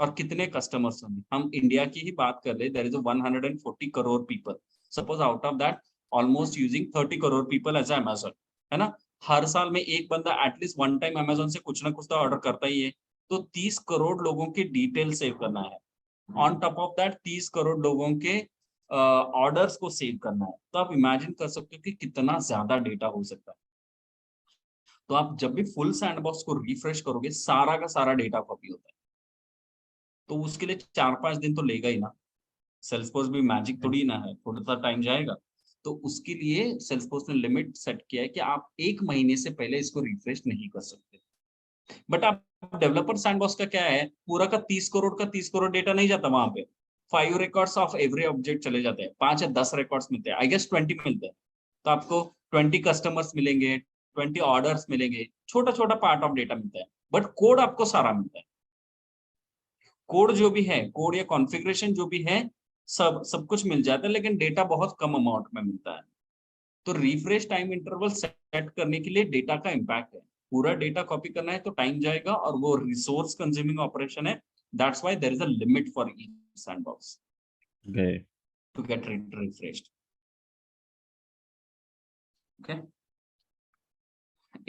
और कितने कस्टमर्स होंगे? हम इंडिया की ही बात कर ले, there is a 140 crore people. Suppose out of that almost using 30 crore people as Amazon, है ना? हर साल में एक बंदा एटलीस्ट वन टाइम अमेज़न से कुछ ना कुछ तो ऑर्डर करता ही है। तो 30 करोड़ लोगों की डिटेल सेव करना है। On top of that 30 crore लोगों के ऑर्डर्स को सेव करना है। तो आप इमेजिन कर सकते हो कि कितना ज़्यादा डेटा हो सकता है। तो आप जब भी फुल सैंडबॉक्स को रिफ्रेश करोगे, सारा का सारा डेटा कॉपी होता है। तो उसके लिए 4-5 दिन तो लेगा ही ना। सेल्सफोर्स भी मैजिक थोड़ी ना है, थोड़ा-सा टाइम जाएगा। तो उसके लिए सेल्सफोर्स ने लिमिट सेट किया है कि आप 1 महीने से पहले इसको रिफ्रेश नहीं कर सकते। बट आप डेवलपर सैंडबॉक्स का क्या है, पूरा का 30 करोड़ डेटा नहीं जाता वहाँ पे। 5 रिकॉर्ड्स ऑफ एवरी ऑब्जेक्ट चले जाते हैं। 5 या 10 रिकॉर्ड्स मिलते हैं। आई गेस 20 मिलते हैं। तो आपको 20 कस्टमर्स मिलेंगे, 20 ऑर्डर्स मिलेंगे, छोटा-छोटा पार्ट ऑफ डेटा मिलता है। बट कोड आपको सारा मिलता है। कोड जो भी है, कोड या कॉन्फ़िगरेशन जो भी है, सब सब कुछ मिल जाता है, लेकिन डेटा बहुत कम अमाउंट में मिलता है। तो रिफ्रेश टाइम इंटरवल सेट करने के लिए डेटा का इम्पैक्ट है। पूरा डेटा कॉपी करना है तो टाइम जाएगा और वो रिसोर्स कंज्यूमिंग ऑपरेशन है। That's why there is a limit for each sandbox Okay. To get refreshed. Okay,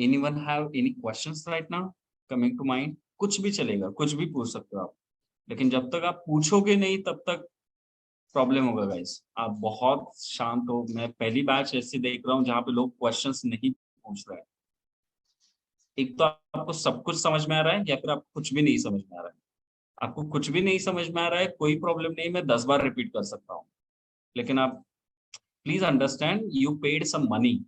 anyone have any questions right now coming to mind? कुछ भी चलेगा, कुछ भी पूछ सकते हो आप, लेकिन जब तक आप पूछोगे नहीं तब तक प्रॉब्लम होगा गाइस। आप बहुत शांत हो, मैं पहली बैच ऐसे देख रहा हूँ जहाँ पे लोग क्वेश्चंस नहीं पूछ रहे हैं। एक तो आपको सब कुछ समझ में आ रहा है या फिर आपको कुछ भी नहीं समझ में आ रहा है। आपको कुछ भी नहीं समझ में आ रहा है, कोई प्रॉब्लम नहीं, मैं 10 बार रिपीट कर सकता हूँ, लेकिन आप please understand, you paid some money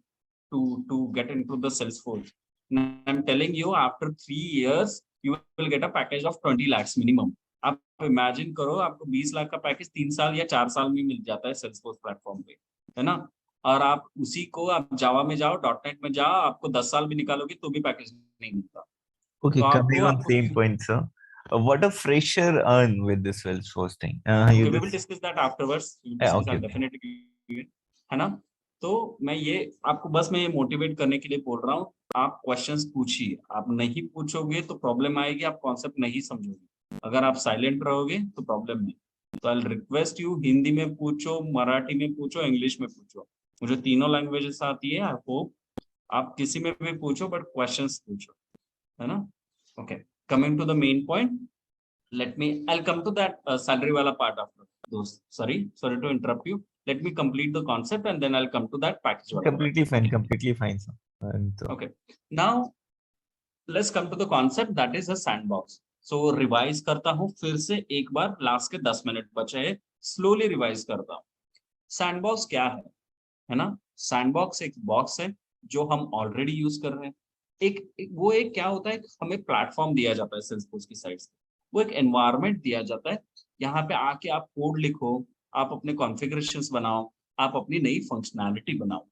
to get into the Salesforce. And I'm telling you, after 3 years, you will get a package of 20 lakhs minimum. आप इमेजिन करो, आपको 20 लाख का पैकेज 3 साल या 4 साल में मिल जाता है सेल्सफोर्स प्लेटफॉर्म पे, है ना। और आप उसी को, आप जावा में जाओ, डॉटनेट में जाओ, आपको 10 साल भी निकालोगे तो भी पैकेज नहीं मिलता। Okay, तो coming आपको on आपको same point, sir. What a fresher earn with this Salesforce thing. You okay, we will just discuss that afterwards, we will yeah, discuss okay, that okay. Definitely, है ना। तो मैं ये आपको बस मैं ये मोटिवेट करने के लिए बोल रहा हूँ, आप क्वेश्चंस पूछिए। आप नहीं पूछोगे तो प्रॉब्लम आएगी, आप कॉन्सेप्ट नहीं समझोगे। अगर आप साइलेंट रहोगे तो प्रॉब्लम नहीं। तो आई रिक्वेस्ट यू, हिंदी में पूछो, मराठी में पूछो, इंग्लिश में पूछो, मुझे तीनों लैंग्वेजेस आती है। आई होप आप किसी में भी पूछो, बट क्वेश्चंस पूछो, है ना। Okay, coming to the main point, let me, I'll come to that salary wala part after those. Sorry to interrupt you. Let me complete the concept and then I'll come to that package wala part. Okay, Completely fine, sir. And okay, now let's come to the concept, that is a sandbox. So revise करता हूँ फिर से एक बार, last के 10 minute बचे हैं, slowly revise करता हूँ। सैंडबॉक्स क्या है ना। सैंडबॉक्स एक बॉक्स है जो हम ऑलरेडी यूज कर रहे हैं। वो एक क्या होता है, हमें प्लेटफॉर्म दिया जाता है सेल्सफोर्स की साइड से, वो एक एनवायरनमेंट दिया जाता है। यहाँ पे आके आप कोड लिखो, आप अपने कॉन्फ़िगरेशंस बनाओ, आप अपनी नई फंक्शनैलिटी बनाओ,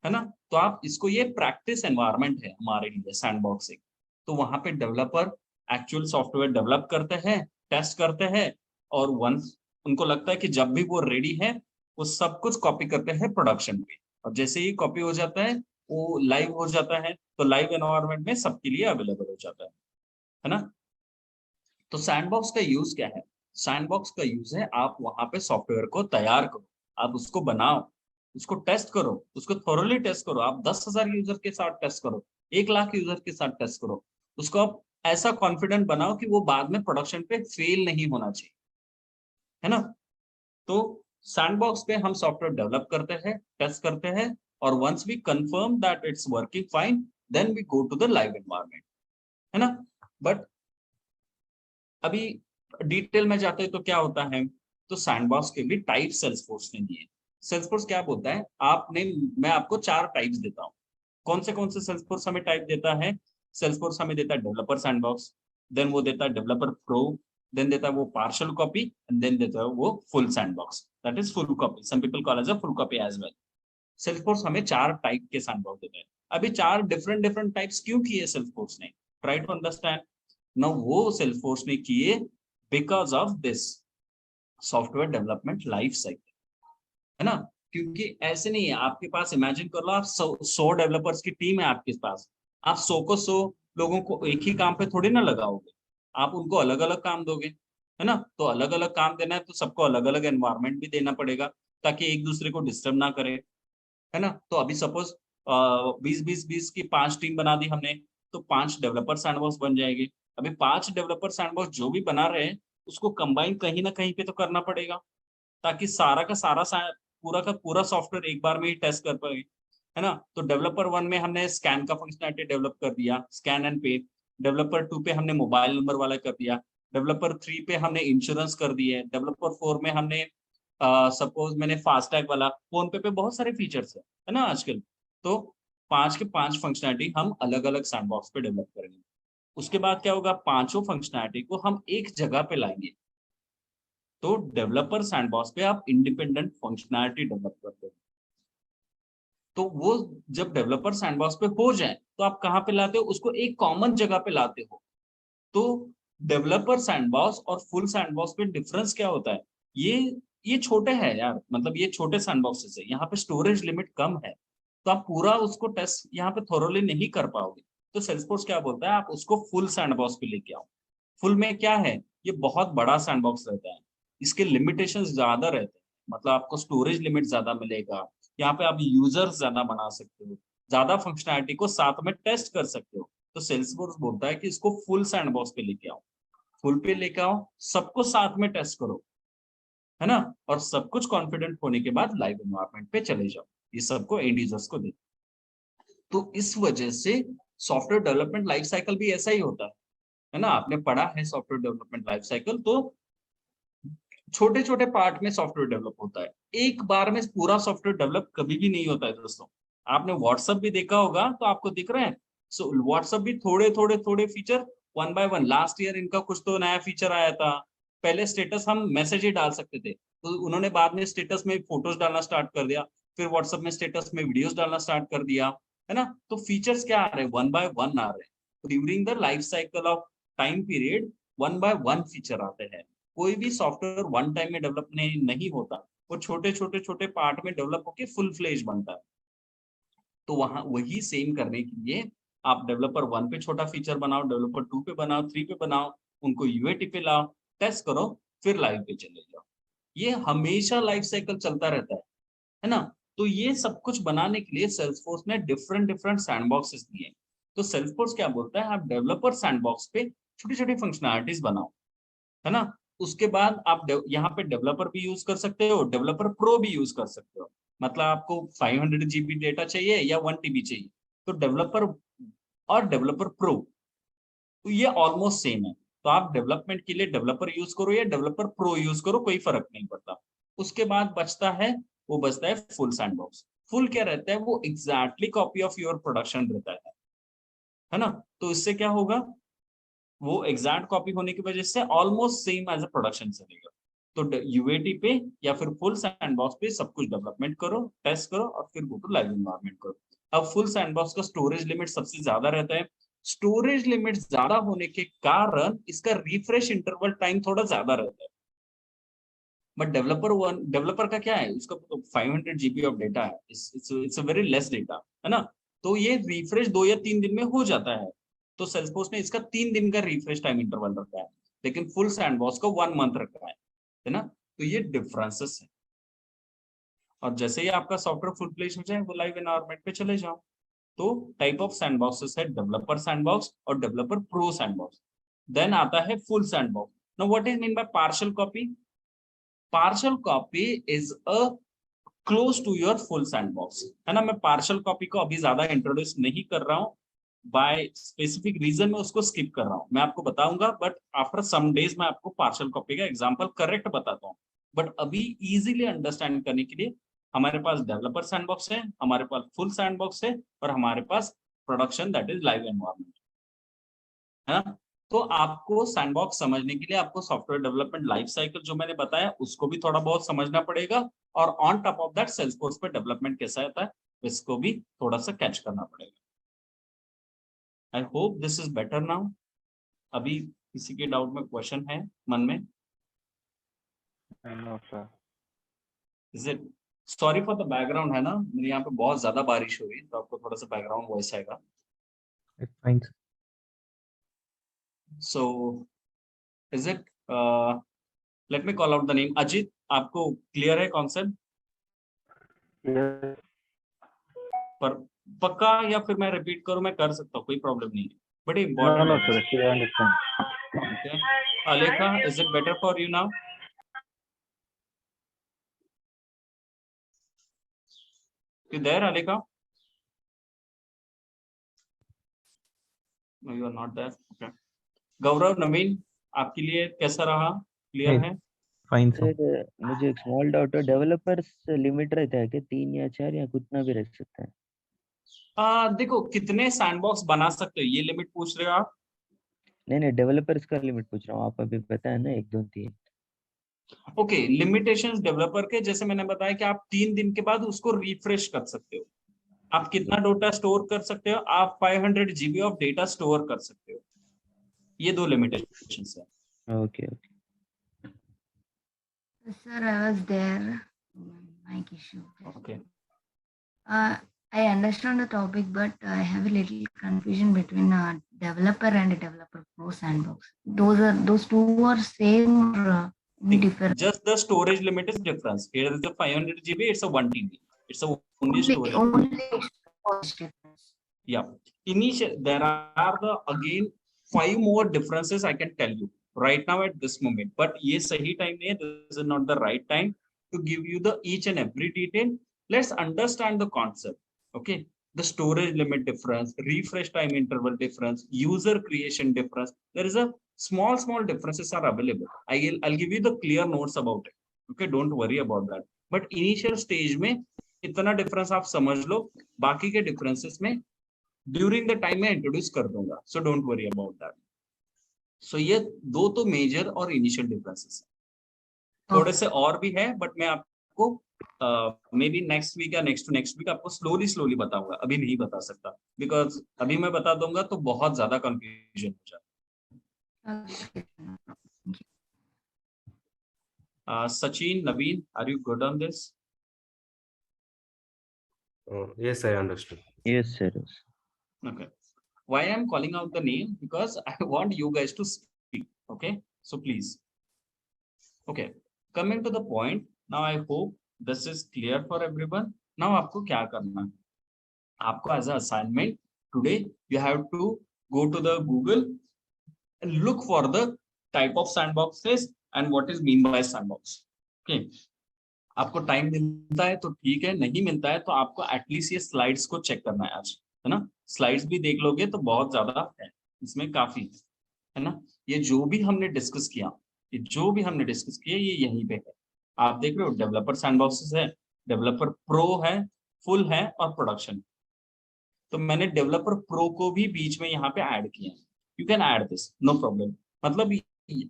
है ना। तो आप इसको, ये प्रैक्टिस एनवायरनमेंट है हमारे लिए सैंडबॉक्स एक। तो वहां पे डेवलपर एक्चुअल सॉफ्टवेयर डेवलप करते हैं, टेस्ट करते हैं, और वंस उनको लगता है कि जब भी वो रेडी है, वो सब कुछ कॉपी करते हैं प्रोडक्शन पे। और जैसे ही कॉपी हो जाता है, वो लाइव हो जाता है, तो लाइव एनवायरनमेंट में सबके लिए अवेलेबल हो जाता है ना। तो सैंडबॉक्स का यूज क्या है। सैंडबॉक्स का यूज है, आप वहां पे सॉफ्टवेयर को तैयार करो, आप उसको बनाओ, उसको टेस्ट करो, उसको थोरली टेस्ट करो। आप 10,000 यूजर के साथ टेस्ट करो, 1 लाख यूजर के साथ टेस्ट करो। उसको आप ऐसा कॉन्फिडेंट बनाओ कि वो बाद में प्रोडक्शन पे फेल नहीं होना चाहिए, है ना। तो सैंडबॉक्स पे हम सॉफ्टवेयर डेवलप करते हैं, टेस्ट करते हैं, और once we confirm that it's working fine, then we go to the live environment, है ना। बट अभी डिटेल में जाते हैं तो क्या होता है, तो सैंडबॉक्स के भी टाइप सेल्सफोर्स ने दिए। सेल्सफोर्स क्या बोलता है, आपने, मैं आपको 4 टाइप्स देता हूँ। कौन से सेल्सफोर्स हमें टाइप देता है। सेल्सफोर्स हमें देता है डेवलपर सैंडबॉक्स, देन वो देता है डेवलपर प्रो, देन देता है वो पार्शियल कॉपी, एंड देन देता है वो full sandbox, that is full copy, some people call as a full copy as well. Salesforce हमें 4 टाइप के सैंडबॉक्स देता है। अभी 4 डिफरेंट डिफरेंट टाइप्स क्यों किए सेल्सफोर्स ने, ट्राई टू अंडरस्टैंड। ना वो सेल्सफोर्स ने किए because of this software development life cycle, है ना। क्योंकि ऐसे नहीं है, आपके पास इमेजिन कर लो, आप 100 डेवलपर्स की टीम है आपके पास, आप 100 को 100 लोगों को एक ही काम पे थोड़ी ना लगाओगे, आप उनको अलग अलग काम दोगे, है ना। तो अलग अलग काम देना है तो सबको अलग अलग एनवायरनमेंट भी देना पड़ेगा, ताकि एक दूसरे को डिस्टर्ब ना करे, है ना। तो अभी सपोज 20 की 5 टीम बना दी हमने, तो 5 डेवलपर सैंडबॉक्स बन जाएगी। अभी 5 डेवलपर सैंडबॉक्स जो भी बना रहे हैं, उसको कंबाइन कहीं ना कहीं पे तो करना पड़ेगा, ताकि सारा का सारा पूरा का पूरा सॉफ्टवेयर एक बार में ही टेस्ट कर पाए, है ना। तो डेवलपर 1 में हमने स्कैन का फंक्शनैलिटी डेवलप कर दिया, स्कैन एंड पे। डेवलपर 2 पे हमने मोबाइल नंबर वाला कर दिया। डेवलपर 3 पे हमने इंश्योरेंस कर दिए। डेवलपर 4 में हमने सपोज मैंने फास्टैग वाला, फोन पे बहुत सारे फीचर्स है ना आजकल। तो 5 के 5 फंक्शनैलिटी हम अलग अलग सैंडबॉक्स पे डेवलप करेंगे। उसके बाद क्या होगा, पांचों फंक्शनैलिटी को हम एक जगह पे लाएंगे। तो डेवलपर सैंडबॉक्स पे आप इंडिपेंडेंट फंक्शनैलिटी डेवलप करते हो। तो वो जब डेवलपर सैंडबॉक्स पे हो जाए, तो आप कहाँ पे लाते हो, उसको एक कॉमन जगह पे लाते हो। तो डेवलपर सैंडबॉक्स और फुल सैंडबॉक्स पे डिफरेंस क्या होता है, ये छोटे हैं यार, मतलब ये छोटे सैंडबॉक्सेस है, यहाँ पे स्टोरेज लिमिट कम है, तो आप पूरा उसको टेस्ट यहाँ पे थोरोली नहीं कर पाओगे। तो सेल्सफोर्स क्या बोलता है, आप उसको फुल सैंडबॉक्स पे लेके आओ। फुल में क्या है, ये बहुत बड़ा सैंडबॉक्स रहता है, इसके लिमिटेशंस ज्यादा रहते हैं, मतलब आपको स्टोरेज लिमिट ज्यादा मिलेगा, यहाँ पे आप यूजर्स ज्यादा बना सकते हो, ज्यादा फंक्शनैलिटी को साथ में टेस्ट कर सकते हो। तो सेल्सफोर्स बोलता है कि इसको फुल सैंडबॉक्स पे लेके आओ, फुल पे लेके आओ, सबको साथ में टेस्ट करो, है ना, और सब कुछ कॉन्फिडेंट होने के बाद लाइव एनवायरनमेंट पे चले जाओ, ये सबको एंड यूजर्स को दे। तो इस वजह से सॉफ्टवेयर डेवलपमेंट लाइफ साइकिल भी ऐसा ही होता है ना, आपने पढ़ा है सॉफ्टवेयर डेवलपमेंट लाइफ साइकिल, तो छोटे छोटे पार्ट में सॉफ्टवेयर डेवलप होता है, एक बार में पूरा सॉफ्टवेयर डेवलप कभी भी नहीं होता है दोस्तों। आपने व्हाट्सएप भी देखा होगा तो आपको दिख रहे हैं, सो व्हाट्सएप भी थोड़े थोड़े थोड़े feature one by one, last year इनका कुछ तो नया फीचर आया था। पहले स्टेटस हम मैसेज ही डाल सकते थे, तो उन्होंने बाद में स्टेटस में फोटोज डालना स्टार्ट कर दिया, फिर व्हाट्सएप में स्टेटस में वीडियोस डालना स्टार्ट कर दिया, है ना। तो फीचर्स क्या आ रहे हैं, वन बाय वन आ रहे हैं during the life cycle of time period, one by one feature आते हैं। कोई भी सॉफ्टवेयर वन टाइम में डेवलप नहीं होता, वो छोटे छोटे छोटे पार्ट में डेवलप होकर फुल फ्लेज बनता है। तो वहां वही सेम करने के लिए आप डेवलपर 1 पे छोटा फीचर बनाओ, डेवलपर 2 पे बनाओ, 3 पे बनाओ, उनको यूएटी पे लाओ, टेस्ट करो, फिर लाइव पे चले जाओ। ये हमेशा लाइफ साइकिल चलता रहता है ना। तो ये सब कुछ बनाने के लिए सेल्सफोर्स ने डिफरेंट डिफरेंट सैंडबॉक्सेस दिए। तो सेल्सफोर्स क्या बोलता है, आप डेवलपर सैंडबॉक्स पे छोटी छोटी फंक्शनैलिटीज बनाओ, है ना। उसके बाद आप यहाँ पे डेवलपर भी यूज कर सकते हो, डेवलपर प्रो भी यूज कर सकते हो। मतलब आपको 500 GB डेटा चाहिए या 1 TB चाहिए, तो डेवलपर और डेवलपर प्रो, तो ये ऑलमोस्ट सेम है। तो आप डेवलपमेंट के लिए डेवलपर यूज करो या डेवलपर प्रो यूज करो, कोई फर्क नहीं पड़ता। उसके बाद बचता है, वो बचता है फुल सैंडबॉक्स। फुल क्या रहता है, वो exactly copy of your production रहता है ना। तो इससे क्या होगा, वो एग्जैक्ट कॉपी होने की वजह से almost same as a production चलेगा। तो यूएटी पे या फिर फुल सैंडबॉक्स पे सब कुछ डेवलपमेंट करो, टेस्ट करो और फिर गो टू लाइव एनवायरनमेंट करो। अब फुल सैंडबॉक्स का स्टोरेज लिमिट सबसे ज्यादा रहता है। स्टोरेज लिमिट ज्यादा होने के कारण इसका रिफ्रेश इंटरवल टाइम थोड़ा ज्यादा रहता है। बट डेवलपर का क्या है, उसका तो 500 GB ऑफ डेटा है, it's a very less data, है ना। तो ये रिफ्रेश 2 या 3 दिन में हो जाता है। तो सेल्सफोर्स ने इसका 3 दिन का रिफ्रेश टाइम इंटरवल रखा है, लेकिन फुल सैंडबॉक्स का 1 मंथ रखा है ना। तो ये डिफरेंसेस है। और जैसे ही आपका सॉफ्टवेयर फुल फ्लेश हो जाए, वो लाइव एनवायरनमेंट पे चले जाओ। तो टाइप ऑफ सैंडबॉक्सेस है डेवलपर सैंडबॉक्स और डेवलपर प्रो सैंडबॉक्स। देन आता है full sandbox. Now what is mean by partial copy? Partial copy is a close to your full sandbox, है ना। मैं पार्शियल कॉपी को अभी ज्यादा इंट्रोड्यूस नहीं कर रहा हूँ, बाय स्पेसिफिक रीजन में उसको स्किप कर रहा हूँ, मैं आपको बताऊंगा, बट आफ्टर सम डेज मैं आपको पार्शियल कॉपी का एग्जांपल करेक्ट बताता हूँ। बट अभी इजीली अंडरस्टैंड करने के लिए हमारे पास डेवलपर सैंडबॉक्स है, हमारे पास फुल सैंडबॉक्स है, और हमारे पास production that is live environment, है ना। तो आपको सैंडबॉक्स समझने के लिए आपको सॉफ्टवेयर डेवलपमेंट लाइफ साइकिल जो मैंने बताया उसको भी थोड़ा बहुत समझना पड़ेगा, और on top of that Salesforce पे डेवलपमेंट कैसा होता है इसको भी थोड़ा सा कैच करना पड़ेगा। I hope this is better now. अभी किसी के डाउट में क्वेश्चन है मन में? No, sir. Is it? Sorry for the background, है ना, मेरे यहाँ पे बहुत ज्यादा बारिश हो रही है, तो आपको थोड़ा सा बैकग्राउंड वॉइस आएगा। It's fine. So is it, let me call out the name. Ajit, आपको क्लियर है कॉन्सेप्ट? Yes. पर पक्का, या फिर मैं रिपीट करूं? मैं कर सकता हूँ, कोई प्रॉब्लम नहीं है, बट No, इम्पोर्टेंट no, है sir. Question. I understand. Okay, Alekha, is it better for you now? You there Alekha? No, you are not there. Okay, Gaurav, Naveen, आपके लिए कैसा रहा? क्लियर Hey, है? fine, sir. सर मुझे एक स्मॉल डाउट है, डेवलपर्स लिमिट रहता है कि 3 या 4 या कितना भी रह सकता है? देखो, कितने सैंडबॉक्स बना सकते हो ये लिमिट पूछ रहे हो आप? नहीं नहीं, डेवलपर्स का लिमिट पूछ रहा हूँ, आप अभी बताया ना 1 2 3। ओके, लिमिटेशंस डेवलपर के, जैसे मैंने बताया कि आप 3 दिन के बाद उसको रिफ्रेश कर सकते हो। आप कितना डेटा स्टोर कर सकते हो? आप 500 GB ऑफ डेटा स्टोर कर सकते हो। ये 2 लिमिटेशंस है। Okay okay. Sir, I was there. Mic issue. Okay, I understand the topic, but I have a little confusion between developer and developer pro sandbox. Those two are same or different? just the storage limit is difference. Here is the 500 GB, it's a 1 TB. It's a only storage. Only storage difference. Yeah. Initial, there are the again 5 more differences I can tell you. right now at this moment, but ये सही time नहीं है, this is not the right time to give you the each and every detail. Let's understand the concept. Okay, the storage limit difference, refresh time interval difference, user creation difference. There is a small differences are available. I'll give you the clear notes about it. Okay, don't worry about that. But initial stage में इतना difference आप समझ लो, बाकी के differences में during the time मैं introduce कर दूंगा. So don't worry about that. So ये दो तो major और initial differences हैं. थोड़े से और भी है, but मैं आपको मे बी नेक्स्ट वीक या नेक्स्ट टू नेक्स्ट वीक आपको स्लोली बताऊंगा, अभी नहीं बता सकता, बिकॉज अभी मैं बता दूंगा तो बहुत ज्यादा कंफ्यूजन हो जाए. Sachin, Naveen, are you good on this? Yes, I understood. Yes, sir. Okay. Why I'm calling out the name? Because I want you guys to speak. Okay. So please. Okay. Coming to the point. Now I hope this is clear for everyone. Now आपको क्या करना है? आपको as an assignment today you have to go to the Google and look for the type of sandboxes and what is mean by sandbox. Okay. आपको time मिलता है तो ठीक है, नहीं मिलता है तो आपको एटलीस्ट ये स्लाइड्स को चेक करना है आज, है ना. स्लाइड्स भी देख लोगे तो बहुत ज्यादा है इसमें, काफी है ना. ये जो भी हमने डिस्कस किया, ये यहीं पे है. आप देख रहे हो डेवलपर सैंडबॉक्सेस है, डेवलपर प्रो है, फुल है और प्रोडक्शन. तो मैंने डेवलपर प्रो को भी बीच में यहाँ पे ऐड किया है. You can add this, no problem. मतलब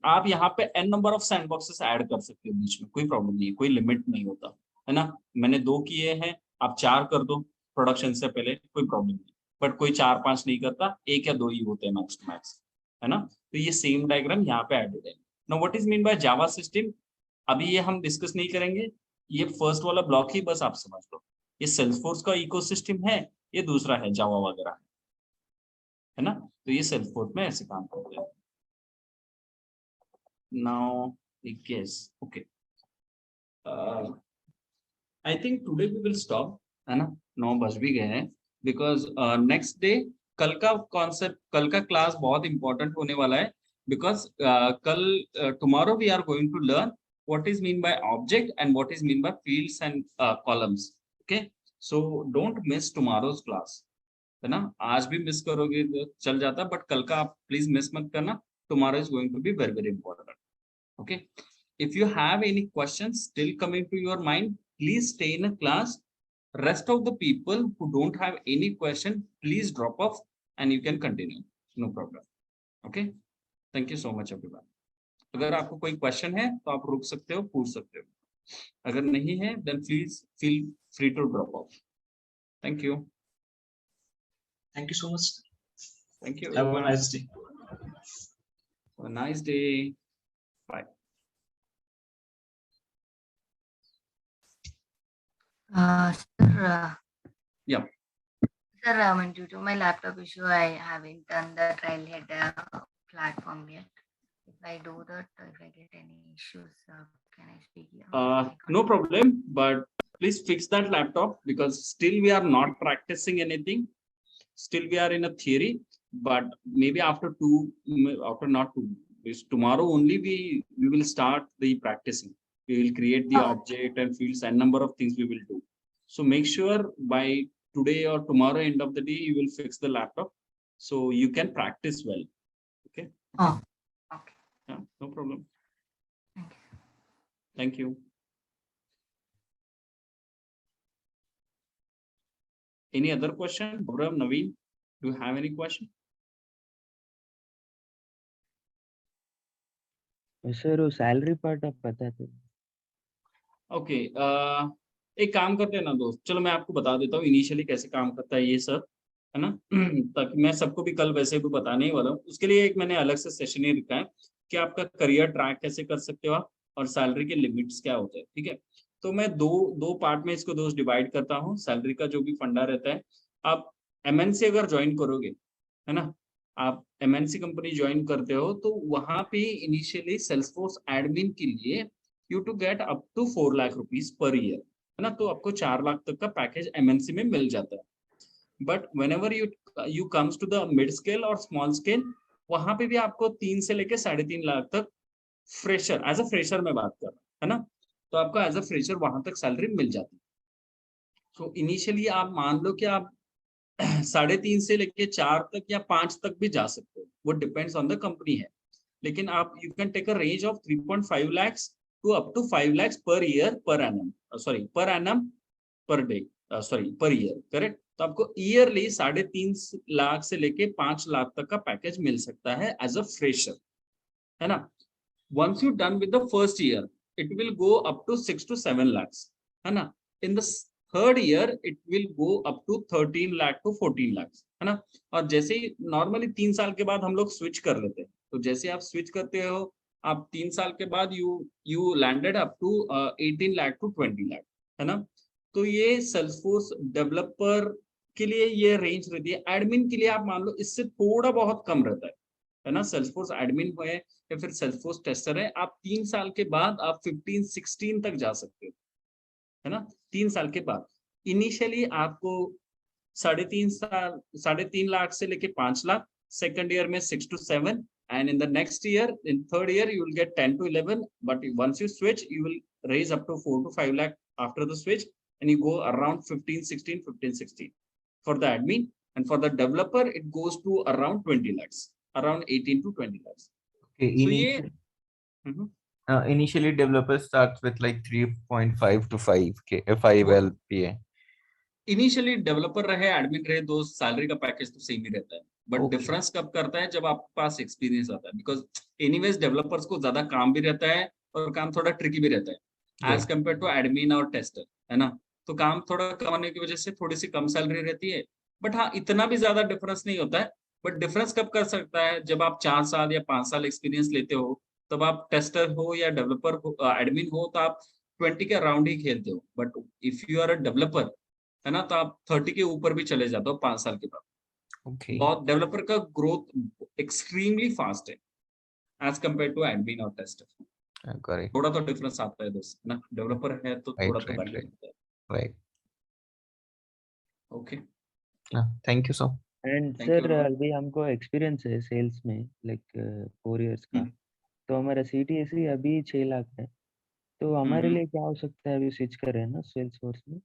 आप यहाँ पे n number of sandboxes add कर सकते हो बीच में, कोई प्रॉब्लम नहीं है, कोई लिमिट नहीं होता है ना. मैंने 2 किए हैं, आप 4 कर दो प्रोडक्शन से पहले, कोई प्रॉब्लम नहीं. बट कोई 4-5 नहीं करता, 1 या 2 ही होते हैं मैक्स टू मैक्स, है ना. तो ये सेम डायग्राम यहाँ पे एडेड है. Now what is mean bye Java system, अभी ये हम डिस्कस नहीं करेंगे. ये फर्स्ट वाला ब्लॉक ही बस आप समझ लो. ये सेल्सफोर्स का इकोसिस्टम है, ये दूसरा है जावा वगैरह, है ना. तो ये सेल्सफोर्स में ऐसे काम करते हैं. Now I guess okay. I think today we will stop, है ना. 9 बज भी गए हैं, because next day कल का concept, कल का क्लास बहुत important होने वाला है, because कल tomorrow we are going to learn what is mean by object and what is mean by fields and columns. Okay, so don't miss tomorrow's class, है ना. आज भी मिस करोगे तो चल जाता, बट कल का आप प्लीज मिस मत करना. Tomorrow is going to be very important. Okay, if you have any questions still coming to your mind, please stay in a class. Rest of the people who don't have any question, please drop off and you can continue, no problem. Okay, thank you so much everyone. अगर आपको कोई question है तो आप रुक सकते हो, पूछ सकते हो. अगर नहीं है then please feel free to drop off. Thank you. Thank you so much. Thank you. Have a nice day. Have a nice day. Bye. Sir, Yeah. sir, due to my laptop issue, I haven't done the trailhead platform yet. If I do that, if I get any issues, can I speak here? No problem, but please fix that laptop, because still we are not practicing anything. Still we are in a theory, but maybe after not 2 days, tomorrow only we will start the practicing. We will create the object and fields and number of things we will do. So make sure by today or tomorrow end of the day you will fix the laptop so you can practice well. Okay. Oh, okay. Yeah, no problem. Thank you. Thank you. Any other question? Gaurav, Naveen, do you have any question? Sir वो salary part आप बताते. Okay, एक काम करते हैं ना दोस्त, चलो मैं आपको बता देता हूँ इनिशियली कैसे काम करता है ये सब, है ना. ताकि मैं सबको भी कल वैसे भी बताने ही वाला हूँ. उसके लिए एक मैंने अलग से सेशन ही रखा है कि आपका करियर ट्रैक कैसे कर सकते हो आप, और सैलरी के लिमिट्स क्या होते हैं. ठीक है, तो मैं दो पार्ट में इसको दोस्त डिवाइड करता हूँ. सैलरी का जो भी फंडा रहता है, आप एमएनसी अगर ज्वाइन करोगे, है ना, आप एमएनसी कंपनी ज्वाइन करते हो तो वहां पे इनिशियली सेल्सफोर्स एडमिन के लिए you to get up to 4 lakh rupees per year, है ना. तो आपको 4 लाख तक का पैकेज एमएनसी में मिल जाता है. But whenever you comes to the mid scale और स्मॉल स्केल, वहां पे भी आपको 3 से लेके 3.5 लाख तक फ्रेशर, एज अ फ्रेशर में बात कर रहा हूं, है ना, तो आपको एज अ फ्रेशर वहां तक सैलरी मिल जाती है। तो इनिशियली आप मान लो कि आप 3.5 से लेके 4 तक या 5 तक भी जा सकते हो, वो डिपेंड्स ऑन द कंपनी है। लेकिन आप you can take a range of 3.5 lakhs to up to 5 lakhs per year per annum, sorry per annum per day, sorry per year, correct. तो आपको ईयरली 3.5 लाख से लेके 5 लाख तक का पैकेज मिल सकता है एज अ फ्रेशर, है ना। once you done with the first year, it will go up to 6 to 7 lakhs, है ना। in the third year it will go up to 13 lakh to 14 lakhs, है ना। और जैसे ही नॉर्मली 3 साल के बाद हम लोग स्विच कर लेते हैं, तो जैसे आप स्विच करते हो, आप 3 साल के बाद you landed up to 18 lakh to 20 lakh, है ना। तो ये सेल्सफोर्स डेवलपर के लिए ये रेंज रहती है। एडमिन के लिए आप मान लो इससे थोड़ा बहुत कम रहता है ना। सेल्सफोर्स एडमिन है या फिर सेल्सफोर्स टेस्टर है, आप 3 साल के बाद आप 15-16 तक जा सकते हो, है ना। 3 साल के बाद इनिशियली आपको 3.5 लाख से लेके 5 लाख, सेकंड ईयर में 6 to 7, and in the next year, in third year, you will get 10 to 11. But once you switch, you will raise up to 4 to 5 lakh after the switch, and you go around 15-16. For the admin, and for the developer, it goes to around 20 lakhs, around 18 to 20 lakhs. Okay, So ये initially developer starts with like 3.5 to 5K, 5 वो- LPA. Initially developer रहे admin रहे, दो salary का package तो same ही रहता है, but Okay. Difference कब करता है जब आपके पास एक्सपीरियंस आता है। बिकॉज एनीवेज डेवलपर्स को ज्यादा काम भी रहता है और काम थोड़ा ट्रिकी भी रहता है एज कम्पेयर टू एडमिन और टेस्टर, है ना। तो काम थोड़ा कम होने की वजह से थोड़ी सी कम सैलरी रहती है, बट हाँ इतना भी ज्यादा डिफरेंस नहीं होता है। बट डिफरेंस कब कर सकता है, जब आप 4 साल या 5 साल एक्सपीरियंस लेते हो, तब आप टेस्टर हो या डेवलपर हो, एडमिन हो, तो आप 20 के अराउंड ही खेलते हो। But if you are a developer, है ना, तो आप 30 के ऊपर भी चले जाते हो 5 साल के बाद। Okay. बहुत डेवलपर का ग्रोथ एक्सट्रीमली फास्ट है एज कम्पेयर टू एडमिन और टेस्टर। Correct. थोड़ा तो डिफरेंस आता है दोस्त, है ना, डेवलपर है तो Right, थोड़ा तो right, वैल्यू right. होता है। Right. Okay, Thank you, sir. And Thank you, sir Arun. अभी हमको एक्सपीरियंस है सेल्स में लाइक 4 इयर्स का, हम्म, तो हमारा CTSE अभी 6 लाख है, तो हमारे हम्म। लिए क्या हो सकता है अभी स्विच कर रहे हैं ना सेल्स फोर्स में?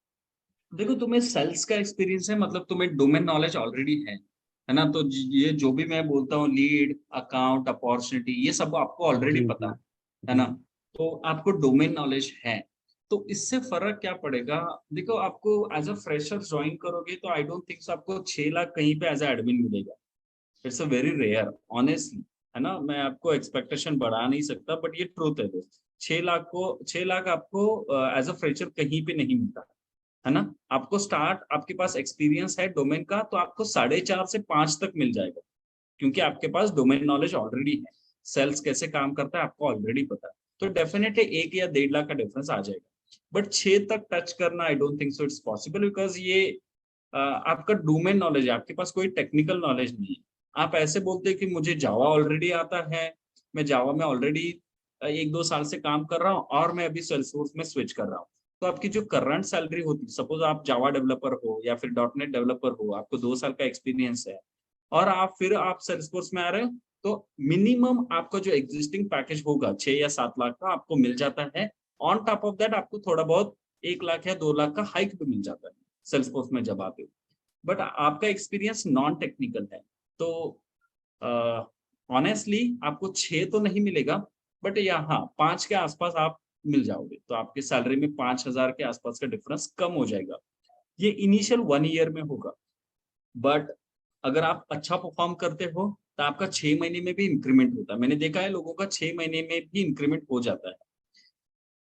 देखो, तुम्हें सेल्स का एक्सपीरियंस है, मतलब तुम्हें डोमेन नॉलेज ऑलरेडी है ना। तो ये जो भी मैं बोलता हूँ, लीड, अकाउंट, अपॉर्चुनिटी, ये सब आपको ऑलरेडी जी पता जी है जी। ना। तो आपको डोमेन नॉलेज है, तो इससे फर्क क्या पड़ेगा। देखो, आपको एज अ फ्रेशर ज्वाइन करोगे तो आई डोंट थिंक आपको 6 लाख कहीं पे एज अ एडमिन मिलेगा। It's a very rare, honestly, है ना। मैं आपको एक्सपेक्टेशन बढ़ा नहीं सकता, बट ये ट्रूथ है दोस्त। 6 लाख आपको एज अ फ्रेशर कहीं पे नहीं मिलता, है ना। आपको स्टार्ट, आपके पास एक्सपीरियंस है डोमेन का, तो आपको 4.5 से 5 तक मिल जाएगा, क्योंकि आपके पास डोमेन नॉलेज ऑलरेडी है। सेल्स कैसे काम करता है आपको ऑलरेडी पता है, तो डेफिनेटली 1 या 1.5 लाख का डिफरेंस आ जाएगा। बट 6 तक टच करना I don't think so it's possible, because ये आपका डोमेन नॉलेज है, आपके पास कोई टेक्निकल नॉलेज नहीं है। आप ऐसे बोलते हैं कि मुझे जावा ऑलरेडी आता है, मैं जावा में ऑलरेडी 1-2 साल से काम कर रहा हूँ और मैं अभी सेल्सफोर्स में स्विच कर रहा हूँ, तो आपकी जो करंट सैलरी होती है, सपोज आप जावा डेवलपर हो या फिर डॉटनेट डेवलपर हो, आपको 2 साल का एक्सपीरियंस है और आप सेल्सफोर्स में आ रहे हो, तो मिनिमम आपका जो एग्जिस्टिंग पैकेज होगा 6 या 7 लाख का आपको मिल जाता है। ऑन टॉप ऑफ दैट आपको थोड़ा बहुत 1 लाख या 2 लाख का हाइक भी मिल जाता है सेल्सफोर्स में जब आते हो। बट आपका एक्सपीरियंस नॉन टेक्निकल है, तो ऑनेस्टली आपको 6 तो नहीं मिलेगा, बट यहाँ 5 के आसपास आप मिल जाओगे, तो आपके सैलरी में 5,000 के आसपास का डिफरेंस कम हो जाएगा। ये इनिशियल 1 ईयर में होगा, बट अगर आप अच्छा परफॉर्म करते हो तो आपका 6 महीने में भी इंक्रीमेंट होता है। मैंने देखा है लोगों का 6 महीने में भी इंक्रीमेंट हो जाता है।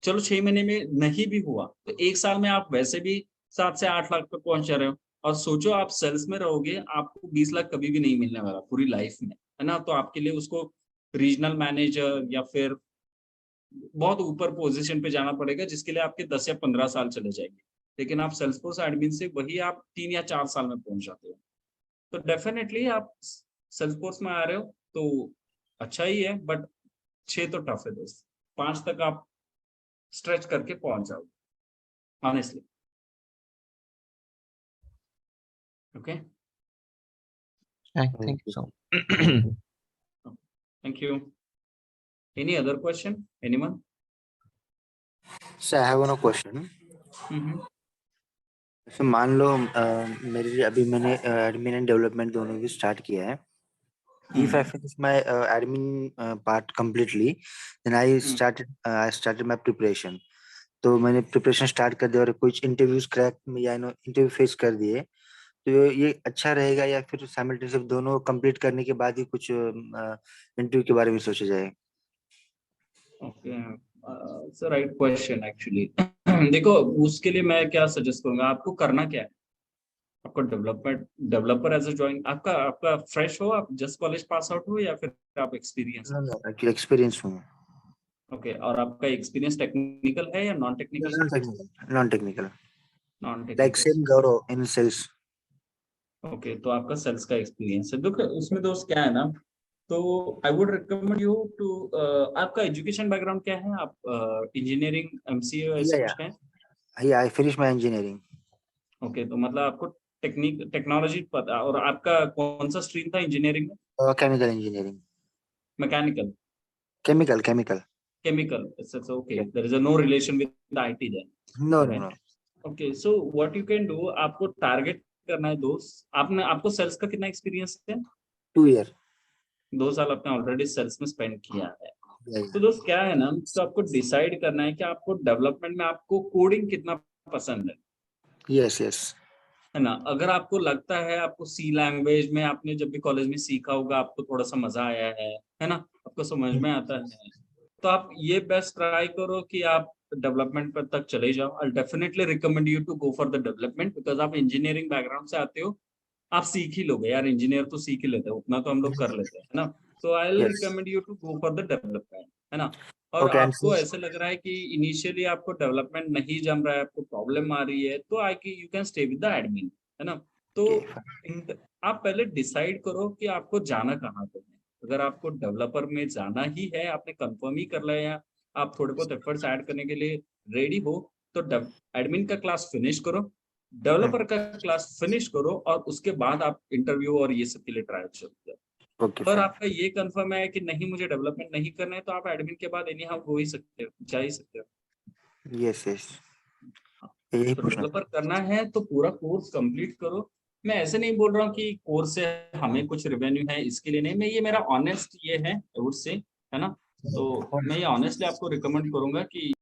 चलो 6 महीने में नहीं भी हुआ तो 1 साल में आप वैसे भी 7 से 8 लाख तक पहुंच जा रहे हो। और सोचो आप सेल्स में रहोगे, आपको 20 लाख कभी भी नहीं मिलने वाला पूरी लाइफ में, है ना। तो आपके लिए उसको रीजनल मैनेजर या फिर बहुत ऊपर पोजीशन पे जाना पड़ेगा, जिसके लिए आपके 10 या 15 साल चले जाएंगे। लेकिन आप सेल्सफोर्स एडमिन से वही आप 3 या 4 साल में पहुंच जाते हो। तो डेफिनेटली आप सेल्सफोर्स में आ रहे हो तो अच्छा ही है, बट 6 तो टफ है दोस्त। 5 तक आप स्ट्रेच करके पहुंच जाओगे, honestly. Okay, Thank you, okay sir. Thank you. Thank you. Any other question? Anyone? So I have one question. Mm-hmm. So मान लो मेरे अभी मैंने एडमिन एंड डेवलपमेंट दोनों भी स्टार्ट किया है. If I finish my admin part completely, then I started my preparation. तो मैंने प्रिपरेशन स्टार्ट कर दिया और कुछ इंटरव्यूज क्रैक या इंटरव्यू फेस कर दिए, तो ये अच्छा रहेगा या फिर साइमल्टेनियसली दोनों कंप्लीट करने के बाद ही कुछ इंटरव्यू के बारे में सोचा जाए? Okay, sir right question actually. देखो, उसके लिए मैं क्या सजेस्ट करूंगा, आपको करना क्या है. आपको डेवलपर एज अ ज्वाइन, आपका फ्रेश हो, आप जस्ट कॉलेज पास आउट हो या फिर आप एक्सपीरियंस? एक्चुअली एक्सपीरियंस हूँ. ओके, और आपका एक्सपीरियंस टेक्निकल है या non technical? Non technical. Non like technical. Same Gaurav in sales. Okay, तो आपका सेल्स का एक्सपीरियंस है. देखो, उसमें दोस्त क्या है ना, तो I would recommend you to, आपका एजुकेशन बैकग्राउंड क्या है? आप इंजीनियरिंग, एमसीए ऐसे कुछ है? I finish my engineering. Okay, तो मतलब आपको टेक्नोलॉजी पता, और आपका कौन सा स्ट्रीम था इंजीनियरिंग में? Chemical engineering. Mechanical? Chemical. Chemical. It's okay. There is a no relation with the IT then. No. Okay, so what you can do, आपको टारगेट करना है दोस्त. आपको सेल्स का कितना एक्सपीरियंस है? 2 year. 2 साल आपने ऑलरेडी सेल्स में स्पेंड किया है. तो दोस्त क्या है ना, तो आपको डिसाइड करना है कि आपको डेवलपमेंट में आपको कोडिंग कितना पसंद है. यस. है ना. अगर आपको लगता है आपको सी लैंग्वेज में, आपने जब भी कॉलेज में सीखा होगा, आपको थोड़ा सा मजा आया है ना, आपको समझ में आता है, तो आप ये बेस्ट ट्राई करो कि आप डेवलपमेंट पर तक चले जाओ. I definitely recommend you to go for the development, because आप इंजीनियरिंग बैकग्राउंड से आते हो, आप सीख ही लोगे यार. इंजीनियर तो सीख ही लेते हैं, उतना तो हम लोग कर लेते हैं, है ना. तो I will recommend you to go for the development, है ना. और आपको ऐसे लग रहा है कि इनिशियली आपको डेवलपमेंट नहीं जम रहा है, आपको प्रॉब्लम आ रही है, तो you can stay with the admin, है ना. तो आप पहले डिसाइड करो कि आपको जाना कहाँ पे है. अगर आपको डेवलपर में जाना ही है, आपने कंफर्म ही कर लिया है, आप थोड़े बहुत एफर्ट्स ऐड करने के लिए रेडी हो, तो एडमिन का क्लास फिनिश करो, डेवलपर का क्लास फिनिश करो, और उसके बाद आप इंटरव्यू और ये सब के लिए ट्रायल चलते हैं. पर आपका ये कंफर्म है कि नहीं, मुझे डेवलपमेंट नहीं करना है, तो आप एडमिन के बाद एनी हाउ हो ही सकते हो, जा ही सकते हो. यस. तो डेवलपर करना है तो पूरा कोर्स कंप्लीट करो. मैं ऐसे नहीं बोल रहा हूँ कि कोर्स से हमें कुछ रेवेन्यू है, इसके लिए नहीं. मैं ये मेरा ऑनेस्ट ये है, आई वुड से, है ना. तो मैं ये ऑनेस्टली आपको रिकमेंड करूंगा कि